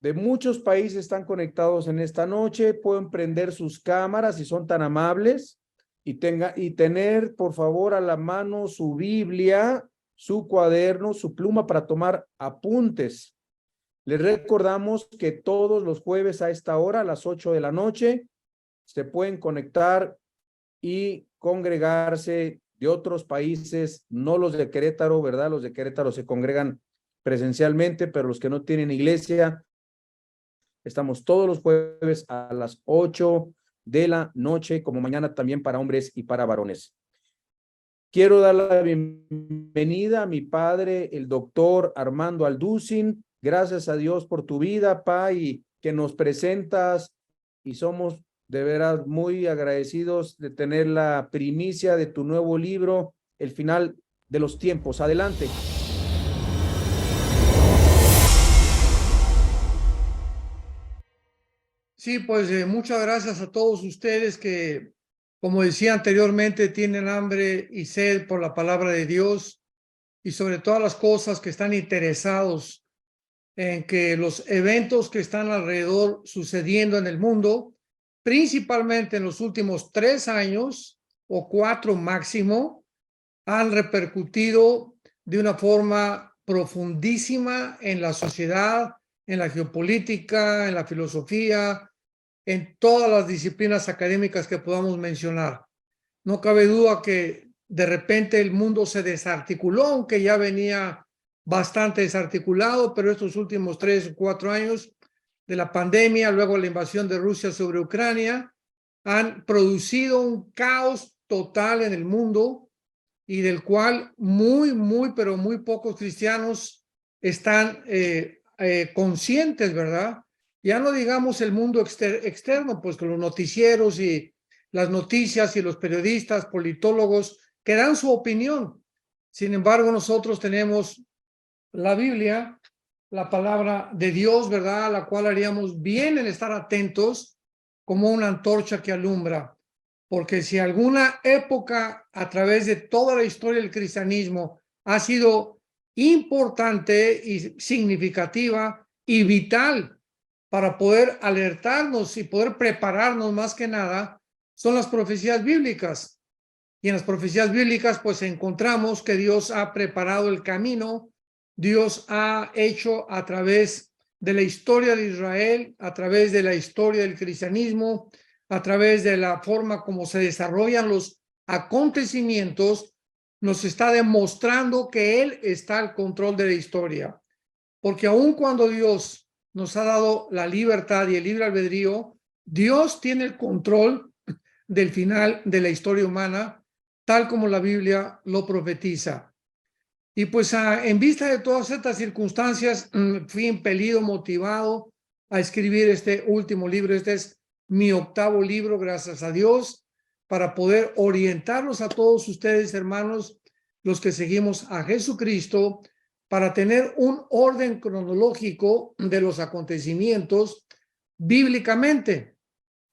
de muchos países están conectados en esta noche. Pueden prender sus cámaras si son tan amables y tener, por favor, a la mano su Biblia, su cuaderno, su pluma para tomar apuntes. Les recordamos que todos los jueves a esta hora, a las 8 de la noche, se pueden conectar y congregarse de otros países, no los de Querétaro, ¿verdad? Los de Querétaro se congregan presencialmente, pero los que no tienen iglesia, estamos todos los jueves a las 8 de la noche, como mañana también para hombres y para varones. Quiero dar la bienvenida a mi padre, el doctor Armando Alducin. Gracias a Dios por tu vida, pa, y que nos presentas, y somos de veras muy agradecidos de tener la primicia de tu nuevo libro, El final de los tiempos. Adelante. Sí, pues muchas gracias a todos ustedes que, como decía anteriormente, tienen hambre y sed por la palabra de Dios y sobre todas las cosas que están interesados en que los eventos que están alrededor sucediendo en el mundo, principalmente en los últimos 3 años o 4 máximo, han repercutido de una forma profundísima en la sociedad, en la geopolítica, en la filosofía, en todas las disciplinas académicas que podamos mencionar. No cabe duda que de repente el mundo se desarticuló, aunque ya venía bastante desarticulado, pero estos últimos 3 o 4 años de la pandemia, luego la invasión de Rusia sobre Ucrania, han producido un caos total en el mundo y del cual pero muy pocos cristianos están conscientes, ¿verdad? Ya no digamos el mundo externo, pues con los noticieros y las noticias y los periodistas, politólogos, que dan su opinión. Sin embargo, nosotros tenemos la Biblia, la palabra de Dios, ¿verdad? A la cual haríamos bien en estar atentos como una antorcha que alumbra. Porque si alguna época a través de toda la historia del cristianismo ha sido importante y significativa y vital para poder alertarnos y poder prepararnos más que nada, son las profecías bíblicas. Y en las profecías bíblicas pues encontramos que Dios ha preparado el camino, Dios ha hecho a través de la historia de Israel, a través de la historia del cristianismo, a través de la forma como se desarrollan los acontecimientos, nos está demostrando que Él está al control de la historia. Porque aun cuando Dios nos ha dado la libertad y el libre albedrío, Dios tiene el control del final de la historia humana, tal como la Biblia lo profetiza. Y pues en vista de todas estas circunstancias, fui impelido, motivado a escribir este último libro. Este es mi 8º libro, gracias a Dios, para poder orientarlos a todos ustedes, hermanos, los que seguimos a Jesucristo, para tener un orden cronológico de los acontecimientos bíblicamente,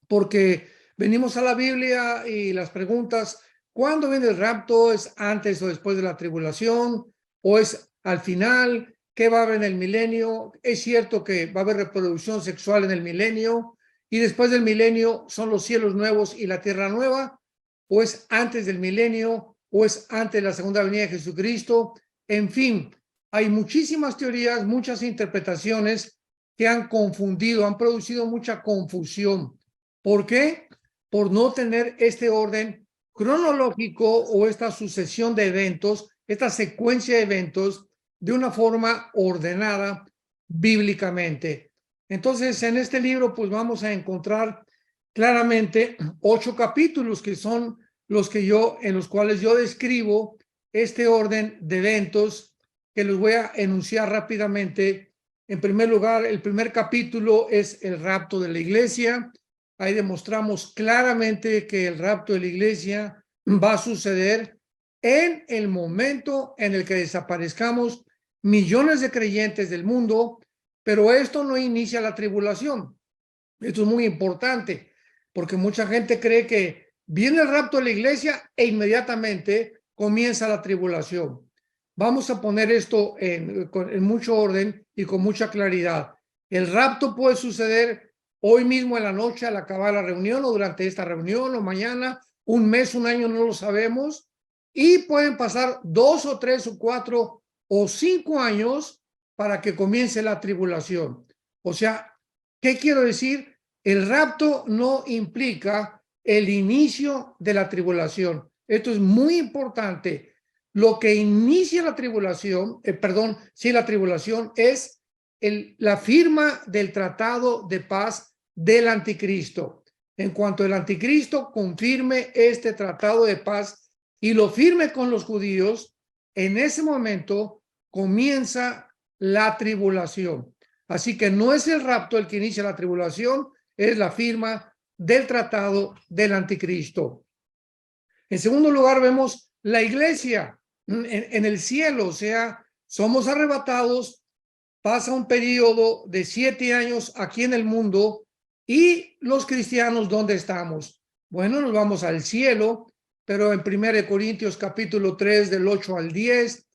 porque venimos a la Biblia y las preguntas, ¿cuándo viene el rapto? ¿Es antes o después de la tribulación? ¿O es al final? ¿Qué va a haber en el milenio? ¿Es cierto que va a haber reproducción sexual en el milenio? ¿Y después del milenio son los cielos nuevos y la tierra nueva? ¿O es antes del milenio? ¿O es antes de la segunda venida de Jesucristo? En fin, hay muchísimas teorías, muchas interpretaciones que han confundido, han producido mucha confusión. ¿Por qué? Por no tener este orden cronológico o esta sucesión de eventos, esta secuencia de eventos de una forma ordenada bíblicamente. Entonces, en este libro, pues vamos a encontrar claramente 8 capítulos que son en los cuales yo describo este orden de eventos que los voy a enunciar rápidamente. En primer lugar, el primer capítulo es el rapto de la iglesia. Ahí demostramos claramente que el rapto de la iglesia va a suceder en el momento en el que desaparezcamos millones de creyentes del mundo, pero esto no inicia la tribulación. Esto es muy importante, porque mucha gente cree que viene el rapto de la iglesia e inmediatamente comienza la tribulación. Vamos a poner esto en mucho orden y con mucha claridad. El rapto puede suceder hoy mismo en la noche al acabar la reunión o durante esta reunión o mañana, un mes, un año, no lo sabemos. Y pueden pasar 2 o 3 o 4 o 5 años para que comience la tribulación. O sea, ¿qué quiero decir? El rapto no implica el inicio de la tribulación. Esto es muy importante. Lo que inicia la tribulación, la tribulación es la firma del tratado de paz del anticristo. En cuanto el anticristo confirme este tratado de paz y lo firme con los judíos, en ese momento comienza la tribulación. Así que no es el rapto el que inicia la tribulación, es la firma del tratado del anticristo. En segundo lugar, vemos la iglesia en el cielo, o sea, somos arrebatados, pasa un periodo de 7 años aquí en el mundo y los cristianos, ¿dónde estamos? Bueno, nos vamos al cielo, pero en 1 Corintios capítulo 3 del 8 al 10,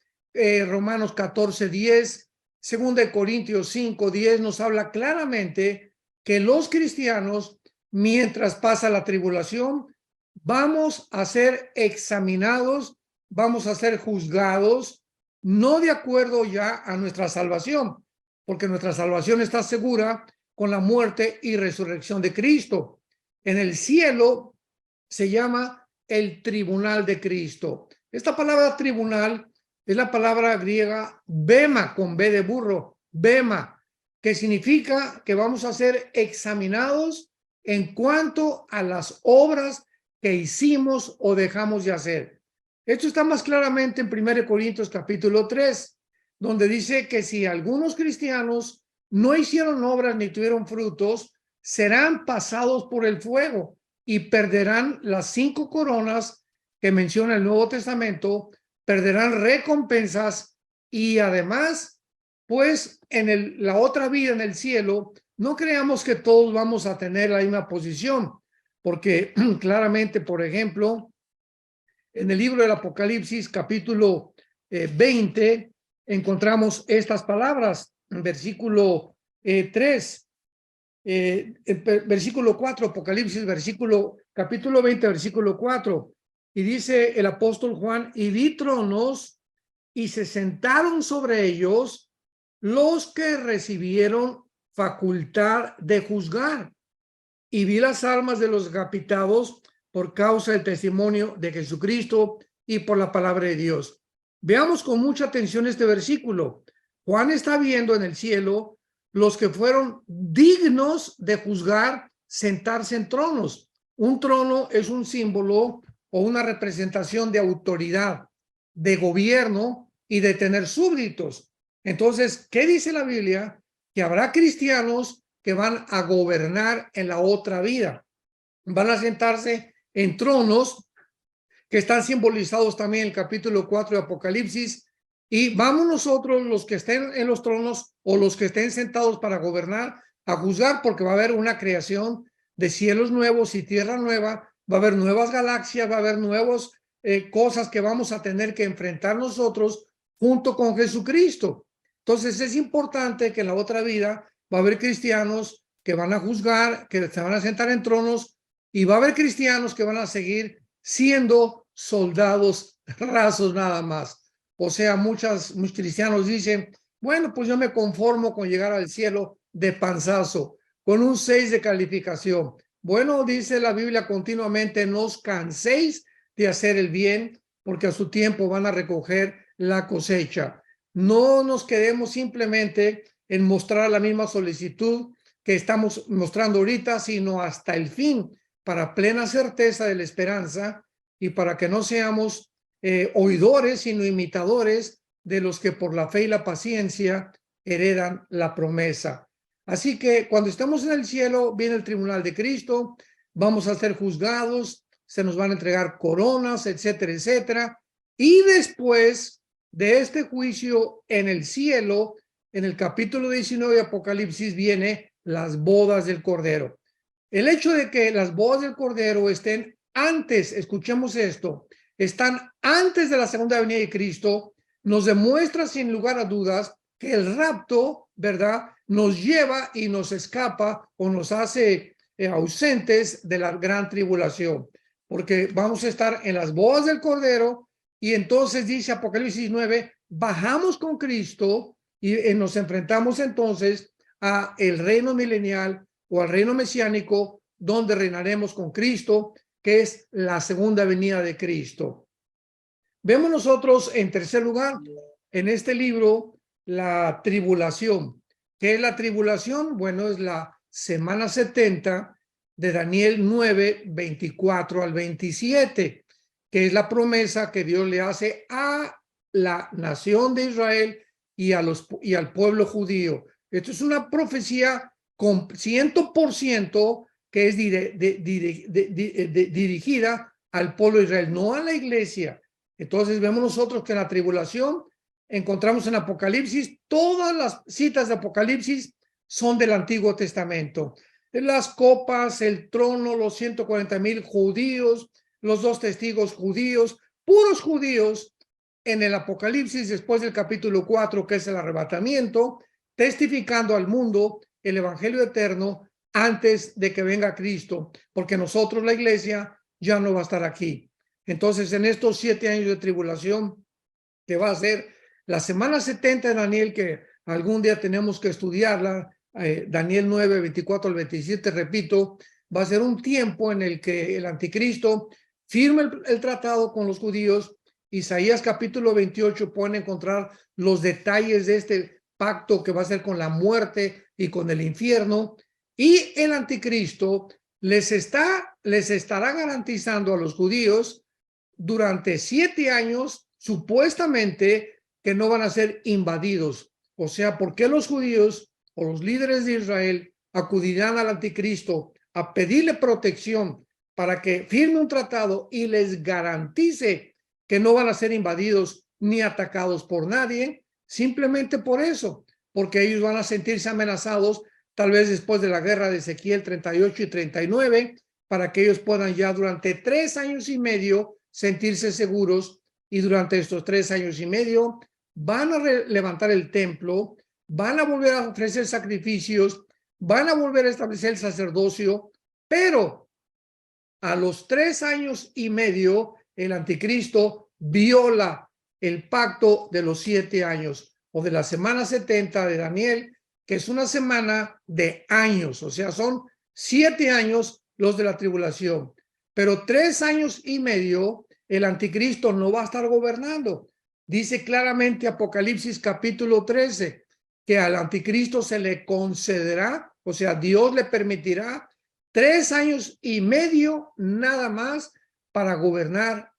Romanos 14, 10, 2 Corintios 5, 10 nos habla claramente que los cristianos, mientras pasa la tribulación, vamos a ser examinados, vamos a ser juzgados, no de acuerdo ya a nuestra salvación, porque nuestra salvación está segura con la muerte y resurrección de Cristo. En el cielo se llama el tribunal de Cristo. Esta palabra tribunal es la palabra griega bema, con B de burro, bema, que significa que vamos a ser examinados en cuanto a las obras que hicimos o dejamos de hacer. Esto está más claramente en 1 Corintios capítulo 3, donde dice que si algunos cristianos no hicieron obras ni tuvieron frutos, serán pasados por el fuego y perderán las 5 coronas que menciona el Nuevo Testamento, perderán recompensas y además, pues en la otra vida en el cielo, no creamos que todos vamos a tener la misma posición, porque claramente, por ejemplo, en el libro del Apocalipsis, capítulo 20, encontramos estas palabras, en versículo 3, versículo 4, Apocalipsis, capítulo 20, versículo 4, y dice el apóstol Juan, y vi tronos, y se sentaron sobre ellos los que recibieron facultad de juzgar, y vi las almas de los decapitados por causa del testimonio de Jesucristo y por la palabra de Dios. Veamos con mucha atención este versículo. Juan está viendo en el cielo los que fueron dignos de juzgar, sentarse en tronos. Un trono es un símbolo o una representación de autoridad, de gobierno y de tener súbditos. Entonces, ¿qué dice la Biblia? Que habrá cristianos que van a gobernar en la otra vida. Van a sentarse en tronos que están simbolizados también en el capítulo 4 de Apocalipsis, y vamos nosotros, los que estén en los tronos o los que estén sentados para gobernar, a juzgar, porque va a haber una creación de cielos nuevos y tierra nueva, va a haber nuevas galaxias, va a haber nuevas cosas que vamos a tener que enfrentar nosotros junto con Jesucristo. Entonces es importante que en la otra vida va a haber cristianos que van a juzgar, que se van a sentar en tronos, y va a haber cristianos que van a seguir siendo soldados rasos nada más. O sea, muchos cristianos dicen, bueno, pues yo me conformo con llegar al cielo de panzazo, con un 6 de calificación. Bueno, dice la Biblia continuamente, no os canséis de hacer el bien, porque a su tiempo van a recoger la cosecha. No nos quedemos simplemente en mostrar la misma solicitud que estamos mostrando ahorita, sino hasta el fin, para plena certeza de la esperanza y para que no seamos oidores, sino imitadores de los que por la fe y la paciencia heredan la promesa. Así que cuando estemos en el cielo, viene el tribunal de Cristo, vamos a ser juzgados, se nos van a entregar coronas, etcétera, etcétera. Y después de este juicio en el cielo, en el capítulo 19 de Apocalipsis, viene las bodas del Cordero. El hecho de que las bodas del Cordero estén antes, escuchemos esto, están antes de la segunda venida de Cristo, nos demuestra sin lugar a dudas que el rapto, ¿verdad?, nos lleva y nos escapa o nos hace ausentes de la gran tribulación, porque vamos a estar en las bodas del Cordero. Y entonces dice Apocalipsis 9, bajamos con Cristo y nos enfrentamos entonces a el reino milenial o al reino mesiánico, donde reinaremos con Cristo, que es la segunda venida de Cristo. Vemos nosotros, en tercer lugar, en este libro, la tribulación. ¿Qué es la tribulación? Bueno, es la semana 70 de Daniel 9, 24 al 27, que es la promesa que Dios le hace a la nación de Israel y al pueblo judío. Esto es una profecía con 100% que es dirigida al pueblo de Israel, no a la iglesia. Entonces vemos nosotros que en la tribulación encontramos en Apocalipsis, todas las citas de Apocalipsis son del Antiguo Testamento. Las copas, el trono, los 140,000 judíos, los 2 testigos judíos, puros judíos en el Apocalipsis, después del capítulo 4, que es el arrebatamiento, testificando al mundo el evangelio eterno antes de que venga Cristo, porque nosotros, la iglesia, ya no va a estar aquí. Entonces, en estos 7 años de tribulación, que va a ser la semana 70 de Daniel, que algún día tenemos que estudiarla, Daniel 9, 24 al 27, repito, va a ser un tiempo en el que el anticristo firma el tratado con los judíos. Isaías capítulo 28 pueden encontrar los detalles de este pacto que va a ser con la muerte y con el infierno, y el anticristo les estará garantizando a los judíos durante 7 años, supuestamente, que no van a ser invadidos. O sea, ¿por qué los judíos o los líderes de Israel acudirán al anticristo a pedirle protección para que firme un tratado y les garantice que no van a ser invadidos ni atacados por nadie? Simplemente por eso, porque ellos van a sentirse amenazados, tal vez después de la guerra de Ezequiel 38 y 39, para que ellos puedan ya durante 3 años y medio sentirse seguros. Y durante estos 3 años y medio van a levantar el templo, van a volver a ofrecer sacrificios, van a volver a establecer el sacerdocio, pero a los 3 años y medio el anticristo viola el pacto de los 7 años o de la semana 70 de Daniel, que es una semana de años, o sea, son 7 años los de la tribulación, pero 3 años y medio el anticristo no va a estar gobernando. Dice claramente Apocalipsis capítulo 13 que al anticristo se le concederá, o sea, Dios le permitirá 3 años y medio nada más para gobernar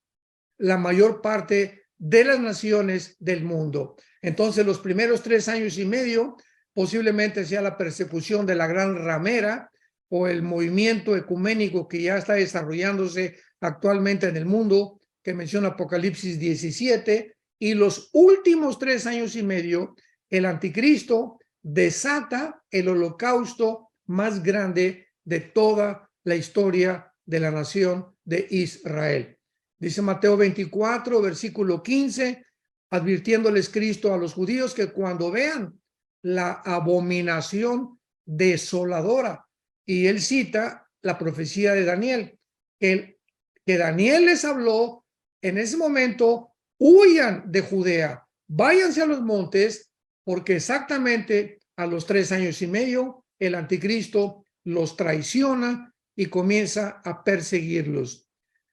la mayor parte de las naciones del mundo. Entonces, los primeros 3 años y medio posiblemente sea la persecución de la gran ramera o el movimiento ecuménico que ya está desarrollándose actualmente en el mundo, que menciona Apocalipsis 17, y los últimos 3 años y medio, el anticristo desata el holocausto más grande de toda la historia de la nación de Israel. Dice Mateo 24, versículo 15, advirtiéndoles Cristo a los judíos que cuando vean la abominación desoladora, y él cita la profecía de Daniel, que Daniel les habló en ese momento: huyan de Judea, váyanse a los montes, porque exactamente a los 3 años y medio el anticristo los traiciona y comienza a perseguirlos.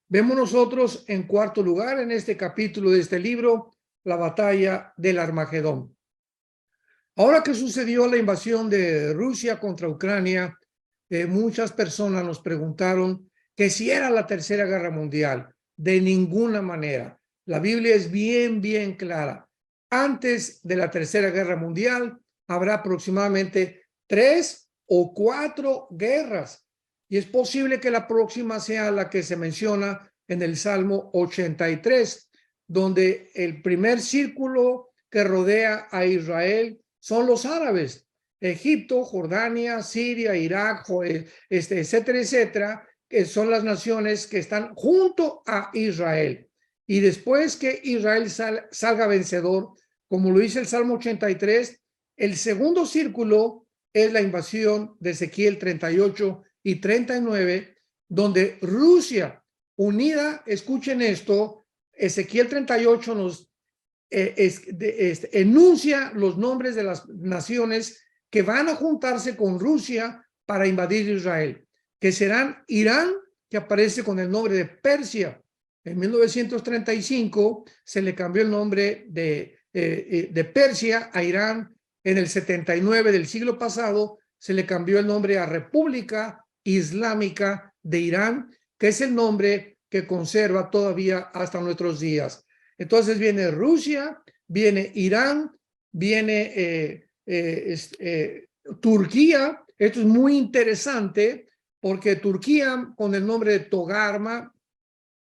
Vemos nosotros en cuarto lugar en este capítulo de este libro la batalla del Armagedón. Ahora que sucedió la invasión de Rusia contra Ucrania, muchas personas nos preguntaron que si era la Tercera Guerra Mundial. De ninguna manera. La Biblia es bien clara. Antes de la Tercera Guerra Mundial habrá aproximadamente 3 o 4 guerras. Y es posible que la próxima sea la que se menciona en el Salmo 83, donde el primer círculo que rodea a Israel son los árabes: Egipto, Jordania, Siria, Irak, etcétera, etcétera, que son las naciones que están junto a Israel. Y después que Israel salga vencedor, como lo dice el Salmo 83, el segundo círculo es la invasión de Ezequiel 38 y 39, donde Rusia unida, escuchen esto, Ezequiel 38 nos enuncia los nombres de las naciones que van a juntarse con Rusia para invadir Israel, que serán Irán, que aparece con el nombre de Persia. En 1935 se le cambió el nombre de Persia a Irán. En el 79 del siglo pasado se le cambió el nombre a República Islámica de Irán, que es el nombre que conserva todavía hasta nuestros días. Entonces viene Rusia, viene Irán, viene Turquía. Esto es muy interesante porque Turquía, con el nombre de Togarma,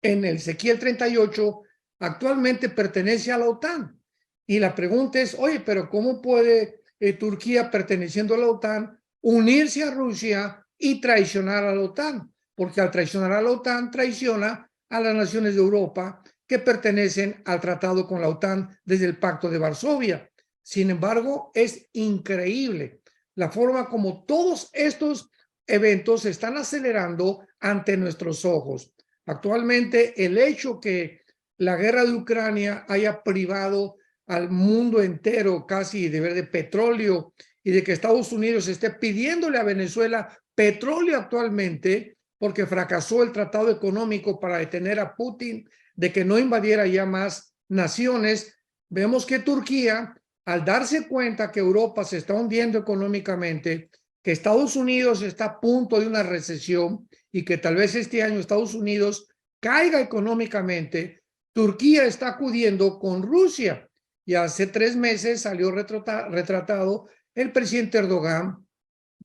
en el Ezequiel 38, actualmente pertenece a la OTAN. Y la pregunta es, oye, pero ¿cómo puede Turquía, perteneciendo a la OTAN, unirse a Rusia y traicionar a la OTAN? Porque al traicionar a la OTAN, traiciona a las naciones de Europa que pertenecen al tratado con la OTAN desde el Pacto de Varsovia. Sin embargo, es increíble la forma como todos estos eventos se están acelerando ante nuestros ojos. Actualmente, el hecho que la guerra de Ucrania haya privado al mundo entero casi de petróleo y de que Estados Unidos esté pidiéndole a Venezuela petróleo actualmente porque fracasó el tratado económico para detener a Putin de que no invadiera ya más naciones. Vemos que Turquía, al darse cuenta que Europa se está hundiendo económicamente, que Estados Unidos está a punto de una recesión y que tal vez este año Estados Unidos caiga económicamente, Turquía está acudiendo con Rusia. Y hace 3 meses salió retratado el presidente Erdogan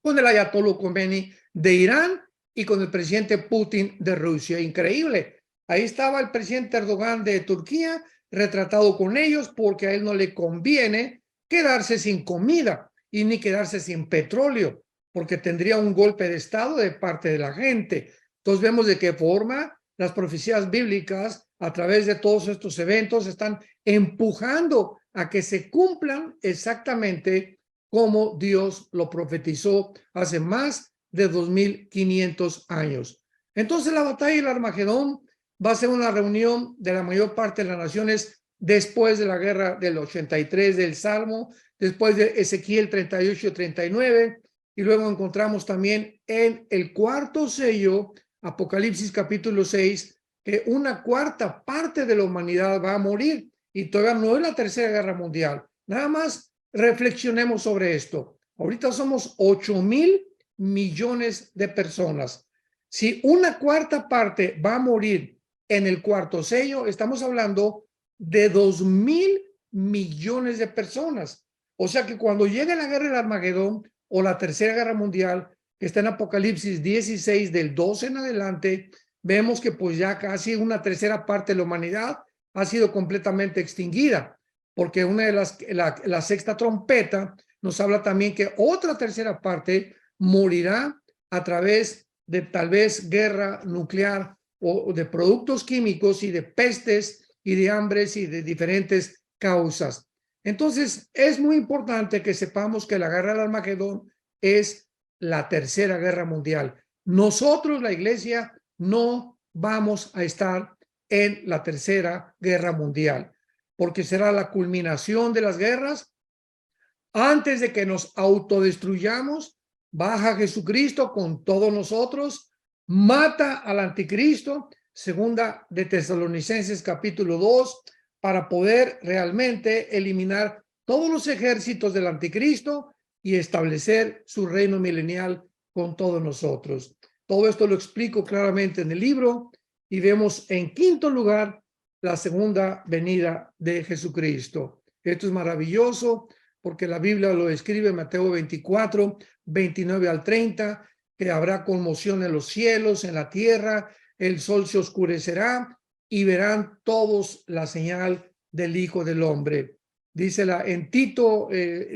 con el ayatollah Khomeini de Irán y con el presidente Putin de Rusia. Increíble. Ahí estaba el presidente Erdogan de Turquía retratado con ellos porque a él no le conviene quedarse sin comida y ni quedarse sin petróleo, porque tendría un golpe de estado de parte de la gente. Entonces vemos de qué forma las profecías bíblicas a través de todos estos eventos están empujando a que se cumplan exactamente como Dios lo profetizó hace más de 2500 años. Entonces la batalla del Armagedón va a ser una reunión de la mayor parte de las naciones después de la guerra del 83 del Salmo, después de Ezequiel 38 y 39, y luego encontramos también en el cuarto sello, Apocalipsis capítulo 6, que una cuarta parte de la humanidad va a morir, y todavía no es la tercera guerra mundial. Nada más reflexionemos sobre esto. Ahorita somos 8,000 millones de personas. Si una cuarta parte va a morir en el cuarto sello, estamos hablando de 2,000 millones de personas. O sea que cuando llegue la guerra del Armagedón o la tercera guerra mundial, que está en Apocalipsis 16 del 12 en adelante, vemos que pues ya casi una tercera parte de la humanidad ha sido completamente extinguida, porque una de la sexta trompeta nos habla también que otra tercera parte morirá a través de tal vez guerra nuclear o de productos químicos y de pestes y de hambres y de diferentes causas. Entonces, es muy importante que sepamos que la guerra del Armagedón es la tercera guerra mundial. Nosotros, la iglesia, no vamos a estar en la tercera guerra mundial, porque será la culminación de las guerras. Antes de que nos autodestruyamos, baja Jesucristo con todos nosotros, mata al anticristo, segunda de Tesalonicenses capítulo 2, para poder realmente eliminar todos los ejércitos del anticristo y establecer su reino milenial con todos nosotros. Todo esto lo explico claramente en el libro y vemos en quinto lugar la segunda venida de Jesucristo. Esto es maravilloso porque la Biblia lo describe en Mateo 24, 29 al 30, que habrá conmoción en los cielos, en la tierra, el sol se oscurecerá y verán todos la señal del Hijo del Hombre. Dice en Tito,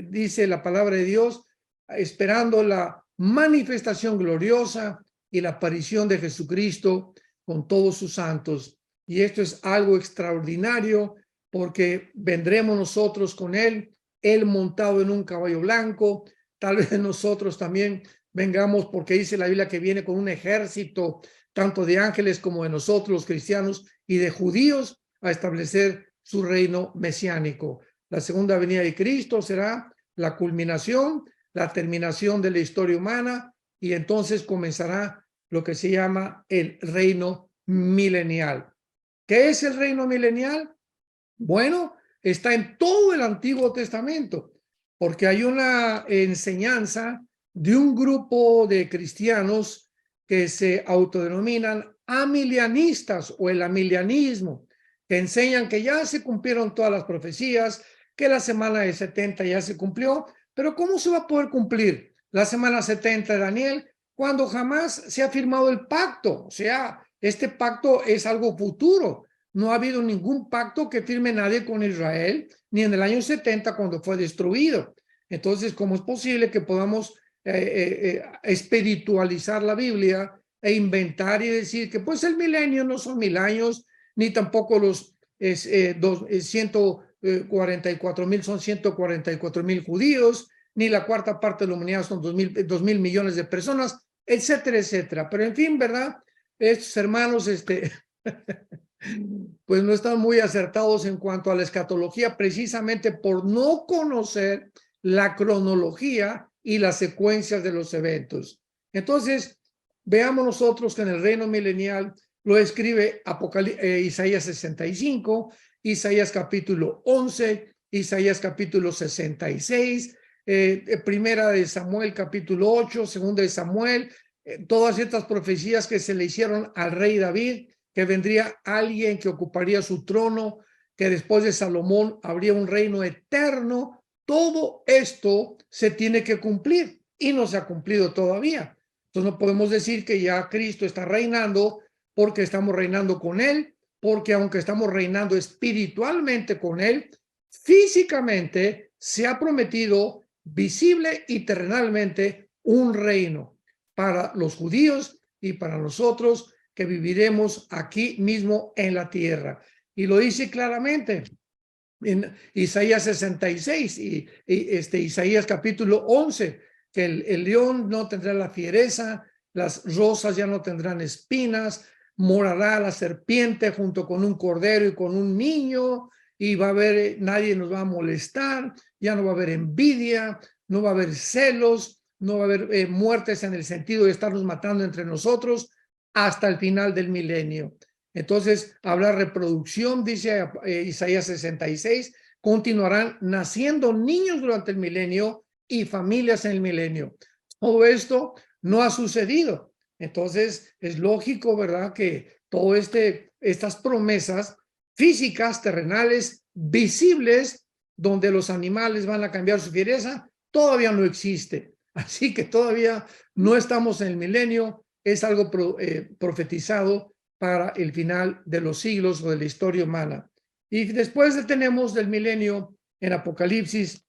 dice la palabra de Dios, esperando la manifestación gloriosa y la aparición de Jesucristo con todos sus santos. Y esto es algo extraordinario porque vendremos nosotros con él montado en un caballo blanco, tal vez nosotros también vengamos, porque dice la Biblia que viene con un ejército, tanto de ángeles como de nosotros, los cristianos, y de judíos, a establecer su reino mesiánico. La segunda venida de Cristo será la culminación, la terminación de la historia humana, y entonces comenzará lo que se llama el reino milenial. ¿Qué es el reino milenial? Bueno, está en todo el Antiguo Testamento, porque hay una enseñanza de un grupo de cristianos que se autodenominan amilianistas o el amilianismo, que enseñan que ya se cumplieron todas las profecías, que la semana de 70 ya se cumplió, pero ¿cómo se va a poder cumplir la semana 70 de Daniel cuando jamás se ha firmado el pacto? O sea, este pacto es algo futuro. No ha habido ningún pacto que firme nadie con Israel, ni en el año 70 cuando fue destruido. Entonces, ¿cómo es posible que podamos espiritualizar la Biblia e inventar y decir que pues el milenio no son 1000 años, ni tampoco los 144,000 son 144,000 judíos, ni la cuarta parte de la humanidad son 2,000 millones de personas, etcétera, etcétera? Pero en fin, ¿verdad? Estos hermanos, pues no están muy acertados en cuanto a la escatología, precisamente por no conocer la cronología y las secuencias de los eventos. Entonces, veamos nosotros que en el reino milenial lo escribe Isaías 65, Isaías capítulo 11, Isaías capítulo 66, primera de Samuel capítulo 8, segunda de Samuel, todas estas profecías que se le hicieron al rey David, que vendría alguien que ocuparía su trono, que después de Salomón habría un reino eterno. Todo esto se tiene que cumplir y no se ha cumplido todavía. Entonces no podemos decir que ya Cristo está reinando porque estamos reinando con él, porque aunque estamos reinando espiritualmente con él, físicamente se ha prometido visible y terrenalmente un reino para los judíos y para nosotros que viviremos aquí mismo en la tierra. Y lo dice claramente en Isaías 66 y Isaías capítulo 11, que el león no tendrá la fiereza, las rosas ya no tendrán espinas, morará la serpiente junto con un cordero y con un niño, y va a haber, nadie nos va a molestar, ya no va a haber envidia, no va a haber celos, no va a haber muertes en el sentido de estarnos matando entre nosotros hasta el final del milenio. Entonces, habrá reproducción, dice Isaías 66, continuarán naciendo niños durante el milenio y familias en el milenio. Todo esto no ha sucedido. Entonces, es lógico, ¿verdad?, que todo estas promesas físicas, terrenales, visibles, donde los animales van a cambiar su fiereza, todavía no existe. Así que todavía no estamos en el milenio, es algo profetizado para el final de los siglos o de la historia humana. Y después tenemos del milenio en Apocalipsis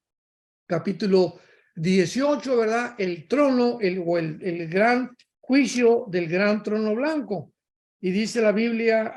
capítulo 18, ¿verdad? El trono, el gran juicio del gran trono blanco. Y dice la Biblia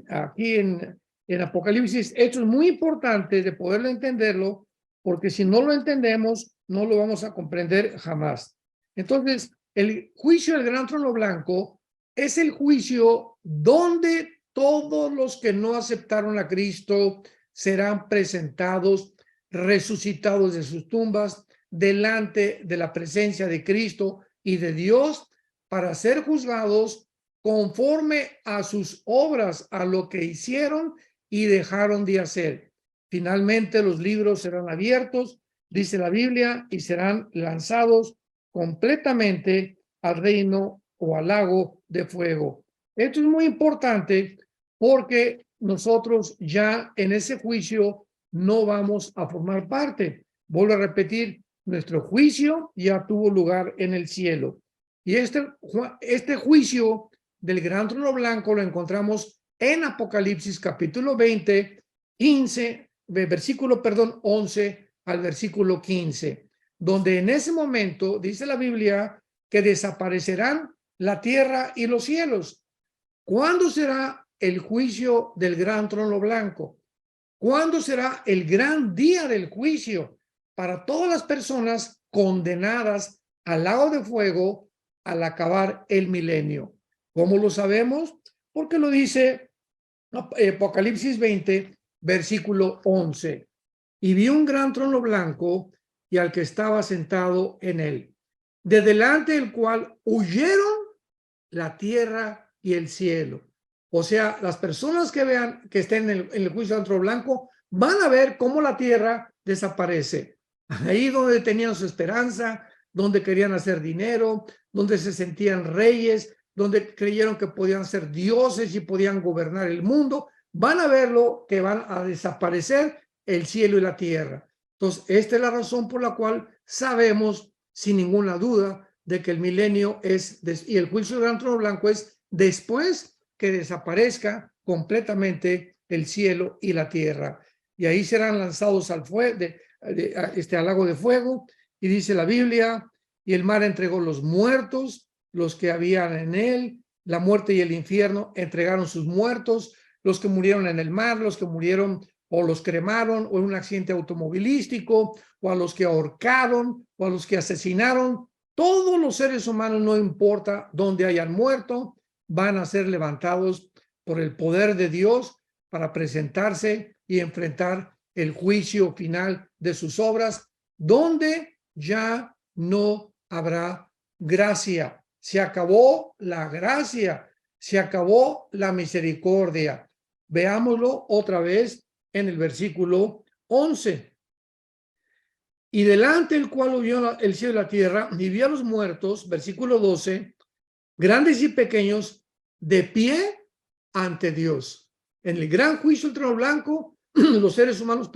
aquí en Apocalipsis, esto es muy importante de poderlo entenderlo, porque si no lo entendemos, no lo vamos a comprender jamás. Entonces, el juicio del gran trono blanco es el juicio donde todos los que no aceptaron a Cristo serán presentados, resucitados de sus tumbas, delante de la presencia de Cristo y de Dios para ser juzgados conforme a sus obras, a lo que hicieron y dejaron de hacer. Finalmente los libros serán abiertos, dice la Biblia, y serán lanzados completamente al reino o al lago de fuego. Esto es muy importante porque nosotros ya en ese juicio no vamos a formar parte. Vuelvo a repetir, nuestro juicio ya tuvo lugar en el cielo. Y este juicio del gran trono blanco lo encontramos en Apocalipsis capítulo 20, 15, versículo, 11 al versículo 15, donde en ese momento dice la Biblia que desaparecerán la tierra y los cielos. ¿Cuándo será el juicio del gran trono blanco? ¿Cuándo será el gran día del juicio para todas las personas condenadas al lago de fuego al acabar el milenio. ¿Cómo lo sabemos? Porque lo dice Apocalipsis 20, versículo 11. Y vi un gran trono blanco y al que estaba sentado en él, de delante del cual huyeron la tierra y el cielo. O sea, las personas que vean, que estén en el juicio del trono blanco, van a ver cómo la tierra desaparece. Ahí donde tenían su esperanza, donde querían hacer dinero, donde se sentían reyes, donde creyeron que podían ser dioses y podían gobernar el mundo, van a verlo que van a desaparecer el cielo y la tierra. Entonces, esta es la razón por la cual sabemos sin ninguna duda de que el milenio y el juicio del gran trono blanco es después que desaparezca completamente el cielo y la tierra. Y ahí serán lanzados al lago de fuego. Y dice la Biblia, y el mar entregó los muertos, los que habían en él, la muerte y el infierno entregaron sus muertos, los que murieron en el mar, los que murieron o los cremaron o en un accidente automovilístico, o a los que ahorcaron, o a los que asesinaron. Todos los seres humanos, no importa dónde hayan muerto, van a ser levantados por el poder de Dios para presentarse y enfrentar el juicio final de sus obras, donde ya no habrá gracia. Se acabó la gracia, se acabó la misericordia. Veámoslo otra vez en el versículo 11. Y delante del cual huyó el cielo y la tierra, y vi a los muertos, versículo 12, grandes y pequeños, de pie ante Dios. En el gran juicio del trono blanco, los seres humanos,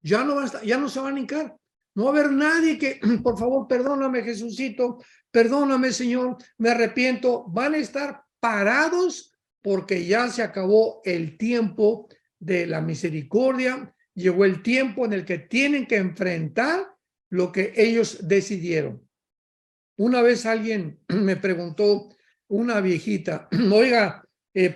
ya no se van a hincar. No va a haber nadie que, por favor, perdóname, Jesucito, perdóname, Señor, me arrepiento. Van a estar parados porque ya se acabó el tiempo de la misericordia. Llegó el tiempo en el que tienen que enfrentar lo que ellos decidieron. Una vez alguien me preguntó, una viejita, oiga,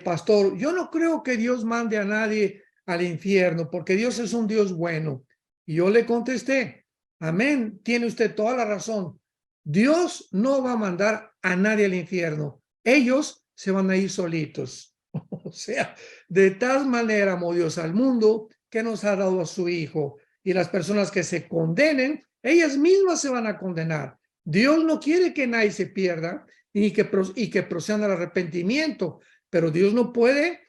pastor, yo no creo que Dios mande a nadie al infierno porque Dios es un Dios bueno. Y yo le contesté, amén, tiene usted toda la razón. Dios no va a mandar a nadie al infierno. Ellos se van a ir solitos. O sea, de tal manera amó Dios al mundo que nos ha dado a su Hijo. Y las personas que se condenen, ellas mismas se van a condenar. Dios no quiere que nadie se pierda y que procedan al arrepentimiento, pero Dios no puede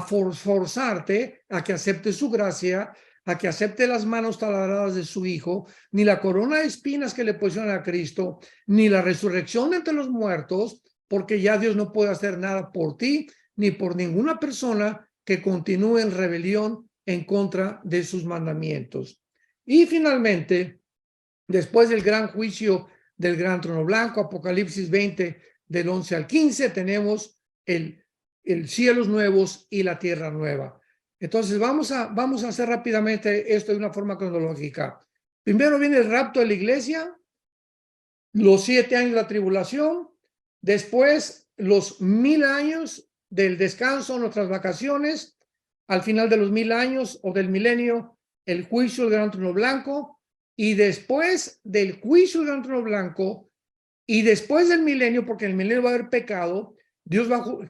forzarte a que acepte su gracia, a que acepte las manos taladradas de su Hijo, ni la corona de espinas que le pusieron a Cristo, ni la resurrección de entre los muertos, porque ya Dios no puede hacer nada por ti, ni por ninguna persona que continúe en rebelión en contra de sus mandamientos. Y finalmente, después del gran juicio del gran trono blanco, Apocalipsis 20, del 11 al 15, tenemos el cielos nuevos y la tierra nueva. Entonces vamos a hacer rápidamente esto de una forma cronológica. Primero viene el rapto de la iglesia, los 7 años de la tribulación, después los 1000 años del descanso, nuestras vacaciones, al final de los 1000 años o del milenio, el juicio del gran trono blanco, y después del juicio del gran trono blanco, y después del milenio, porque en el milenio va a haber pecado,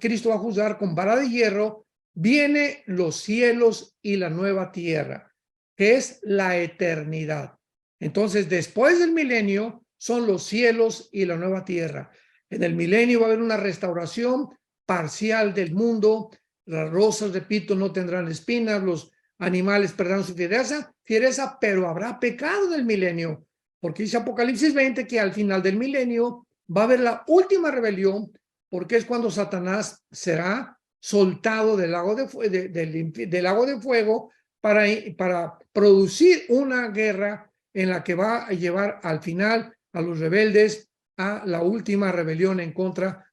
Cristo va a juzgar con vara de hierro, viene los cielos y la nueva tierra, que es la eternidad. Entonces, después del milenio, son los cielos y la nueva tierra. En el milenio va a haber una restauración parcial del mundo. Las rosas, repito, no tendrán espinas, los animales perderán su fiereza, pero habrá pecado en el milenio, porque dice Apocalipsis 20 que al final del milenio va a haber la última rebelión, porque es cuando Satanás será soltado del lago del lago de fuego para producir una guerra en la que va a llevar al final a los rebeldes a la última rebelión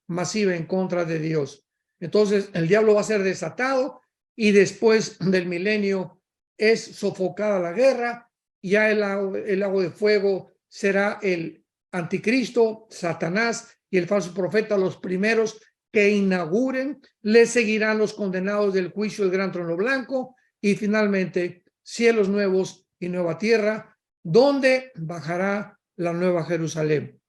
masiva en contra de Dios. Entonces el diablo va a ser desatado y después del milenio es sofocada la guerra. Ya el lago de fuego será el anticristo, Satanás y el falso profeta, los primeros que inauguren. Le seguirán los condenados del juicio del gran trono blanco y finalmente cielos nuevos y nueva tierra, donde bajará la Nueva Jerusalén.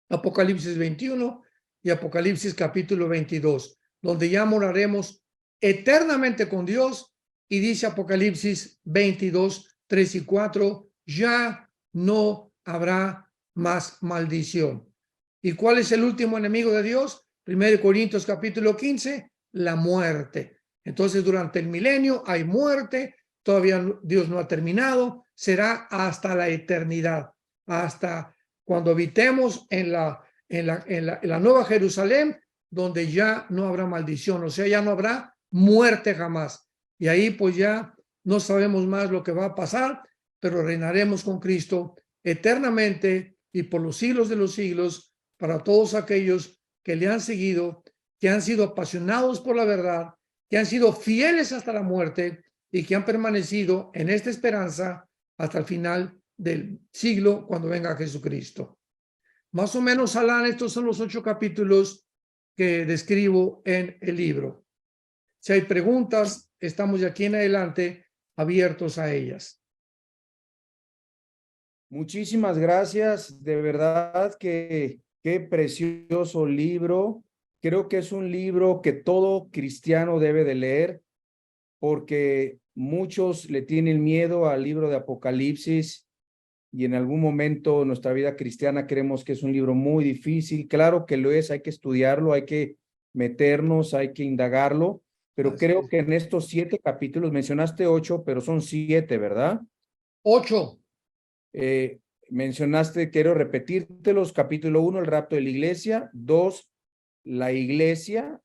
Apocalipsis 21 y Apocalipsis capítulo 22, donde ya moraremos eternamente con Dios. Y dice Apocalipsis 22, 3 y 4, ya no habrá más maldición. ¿Y cuál es el último enemigo de Dios? 1 Corintios capítulo 15, la muerte. Entonces, durante el milenio hay muerte, todavía Dios no ha terminado, será hasta la eternidad, hasta cuando habitemos en la Nueva Jerusalén, donde ya no habrá maldición, o sea, ya no habrá muerte jamás. Y ahí pues ya no sabemos más lo que va a pasar, pero reinaremos con Cristo eternamente y por los siglos de los siglos para todos aquellos que le han seguido, que han sido apasionados por la verdad, que han sido fieles hasta la muerte y que han permanecido en esta esperanza hasta el final del siglo cuando venga Jesucristo. Más o menos, Alan, estos son los 8 capítulos que describo en el libro. Si hay preguntas, estamos de aquí en adelante abiertos a ellas. Muchísimas gracias, de verdad que qué precioso libro. Creo que es un libro que todo cristiano debe de leer, porque muchos le tienen miedo al libro de Apocalipsis y en algún momento de nuestra vida cristiana creemos que es un libro muy difícil. Claro que lo es, hay que estudiarlo, hay que meternos, hay que indagarlo, pero creo que en estos 7 capítulos, mencionaste 8, pero son 7, ¿verdad? 8. Mencionaste, quiero repetírtelos: capítulo 1, el rapto de la iglesia; 2, la iglesia;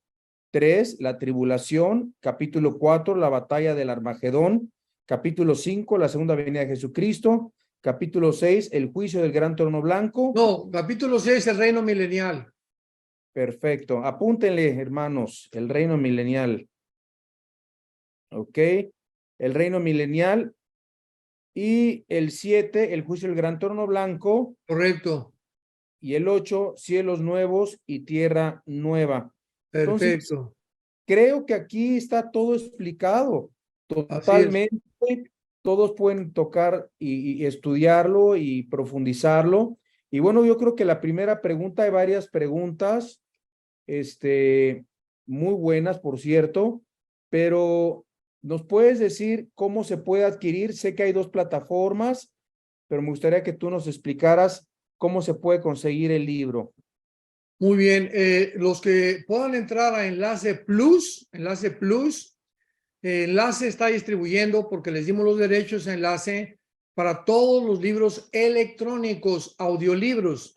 3, la tribulación; capítulo 4, la batalla del Armagedón; capítulo 5, la segunda venida de Jesucristo; capítulo 6, el juicio del gran trono blanco. No, capítulo 6, el reino milenial. Perfecto, apúntenle, hermanos, el reino milenial. Ok, el reino milenial. Y el 7, el juicio del gran trono blanco. Correcto. Y el 8, cielos nuevos y tierra nueva. Perfecto. Entonces, creo que aquí está todo explicado totalmente. Todos pueden tocar y estudiarlo y profundizarlo. Y bueno, yo creo que la primera pregunta, hay varias preguntas, muy buenas, por cierto, pero ¿nos puedes decir cómo se puede adquirir? Sé que hay 2 plataformas, pero me gustaría que tú nos explicaras cómo se puede conseguir el libro. Muy bien, los que puedan entrar a Enlace Plus, Enlace está distribuyendo, porque les dimos los derechos a Enlace para todos los libros electrónicos, audiolibros.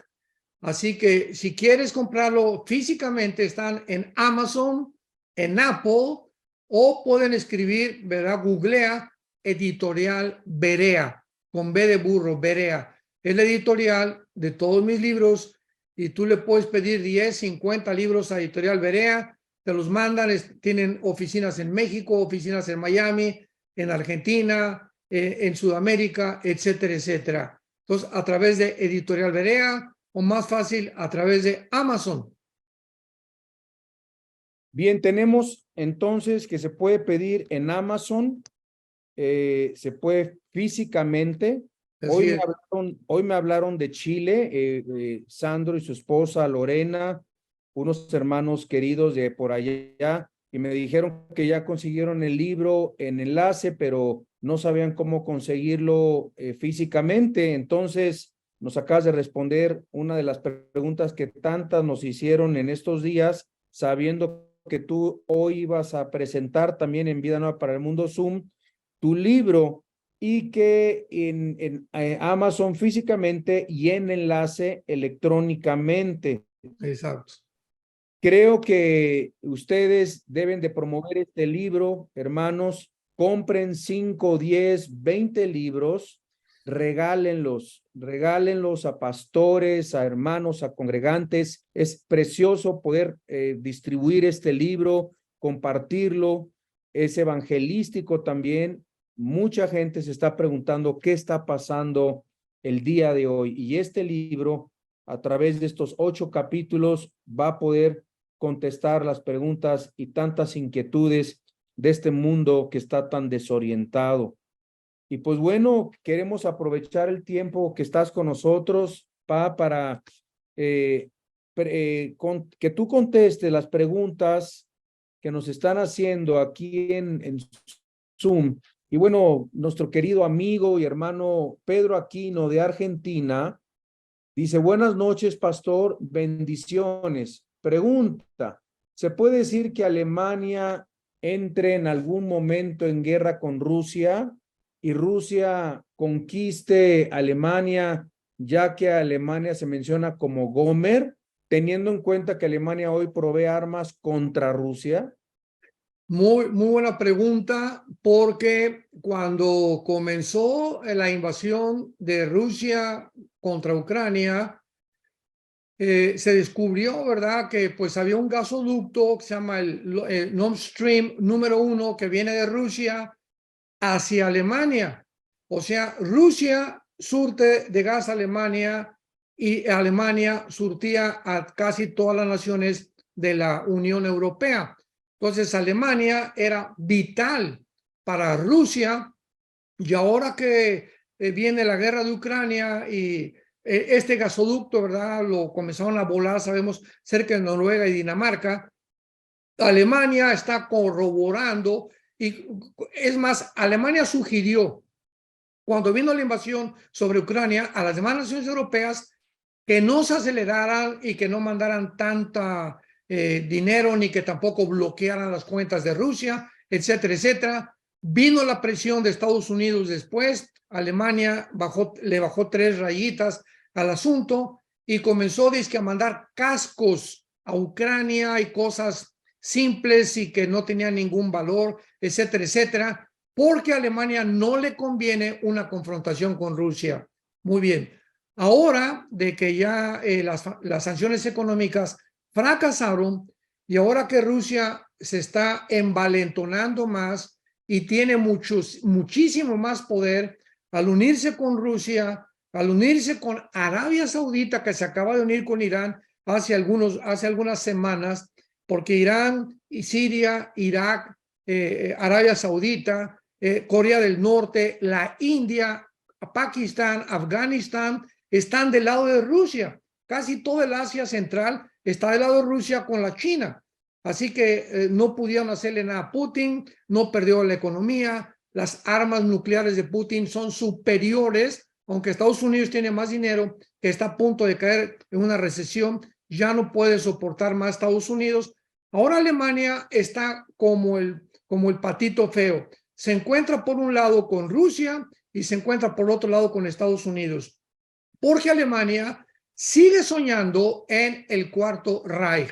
Así que si quieres comprarlo físicamente, están en Amazon, en Apple, o pueden escribir, ¿verdad? Googlea Editorial Berea, con B de burro, Berea. Es la editorial de todos mis libros y tú le puedes pedir 10, 50 libros a Editorial Berea, te los mandan, tienen oficinas en México, oficinas en Miami, en Argentina, en Sudamérica, etcétera, etcétera. Entonces, a través de Editorial Berea, o más fácil, a través de Amazon. Bien, tenemos entonces que se puede pedir en Amazon, se puede físicamente. Hoy me hablaron de Chile, Sandro y su esposa Lorena, unos hermanos queridos de por allá, y me dijeron que ya consiguieron el libro en Enlace, pero no sabían cómo conseguirlo físicamente. Entonces, nos acabas de responder una de las preguntas que tantas nos hicieron en estos días, sabiendo que tú hoy ibas a presentar también en Vida Nueva para el Mundo Zoom tu libro, y que en Amazon físicamente y en Enlace electrónicamente. Exacto. Creo que ustedes deben de promover este libro, hermanos. Compren 5, 10, 20 libros, regálenlos a pastores, a hermanos, a congregantes. Es precioso poder distribuir este libro, compartirlo. Es evangelístico también. Mucha gente se está preguntando qué está pasando el día de hoy, y este libro, a través de estos 8 capítulos, va a poder contestar las preguntas y tantas inquietudes de este mundo que está tan desorientado. Y pues bueno, queremos aprovechar el tiempo que estás con nosotros, papá, para que tú contestes las preguntas que nos están haciendo aquí en Zoom. Y bueno, nuestro querido amigo y hermano Pedro Aquino de Argentina dice, buenas noches, pastor, bendiciones. Pregunta, ¿se puede decir que Alemania entre en algún momento en guerra con Rusia y Rusia conquiste Alemania, ya que Alemania se menciona como Gomer, teniendo en cuenta que Alemania hoy provee armas contra Rusia? Muy buena pregunta, porque cuando comenzó la invasión de Rusia contra Ucrania, se descubrió, ¿verdad?, que pues había un gasoducto que se llama el Nord Stream número 1 que viene de Rusia hacia Alemania. O sea, Rusia surte de gas a Alemania y Alemania surtía a casi todas las naciones de la Unión Europea. Entonces, Alemania era vital para Rusia, y ahora que viene la guerra de Ucrania y este gasoducto, ¿verdad?, lo comenzaron a volar, sabemos, cerca de Noruega y Dinamarca. Alemania está corroborando, y es más, Alemania sugirió, cuando vino la invasión sobre Ucrania, a las demás naciones europeas que no se aceleraran y que no mandaran tanta dinero, ni que tampoco bloquearan las cuentas de Rusia, etcétera, etcétera. Vino la presión de Estados Unidos después, Alemania le bajó 3 rayitas al asunto y comenzó a mandar cascos a Ucrania y cosas simples y que no tenían ningún valor, etcétera, etcétera, porque a Alemania no le conviene una confrontación con Rusia. Muy bien. Ahora de que ya las sanciones económicas fracasaron, y ahora que Rusia se está envalentonando más y tiene muchísimo más poder al unirse con Rusia, al unirse con Arabia Saudita, que se acaba de unir con Irán hace algunas semanas, porque Irán y Siria, Irak, Arabia Saudita, Corea del Norte, la India, Pakistán, Afganistán, están del lado de Rusia. Casi todo el Asia Central está del lado de Rusia con la China. Así que no pudieron hacerle nada a Putin, no perdió la economía, las armas nucleares de Putin son superiores, aunque Estados Unidos tiene más dinero, que está a punto de caer en una recesión, ya no puede soportar más Estados Unidos. Ahora Alemania está como el patito feo. Se encuentra por un lado con Rusia y se encuentra por otro lado con Estados Unidos, porque Alemania sigue soñando en el Cuarto Reich.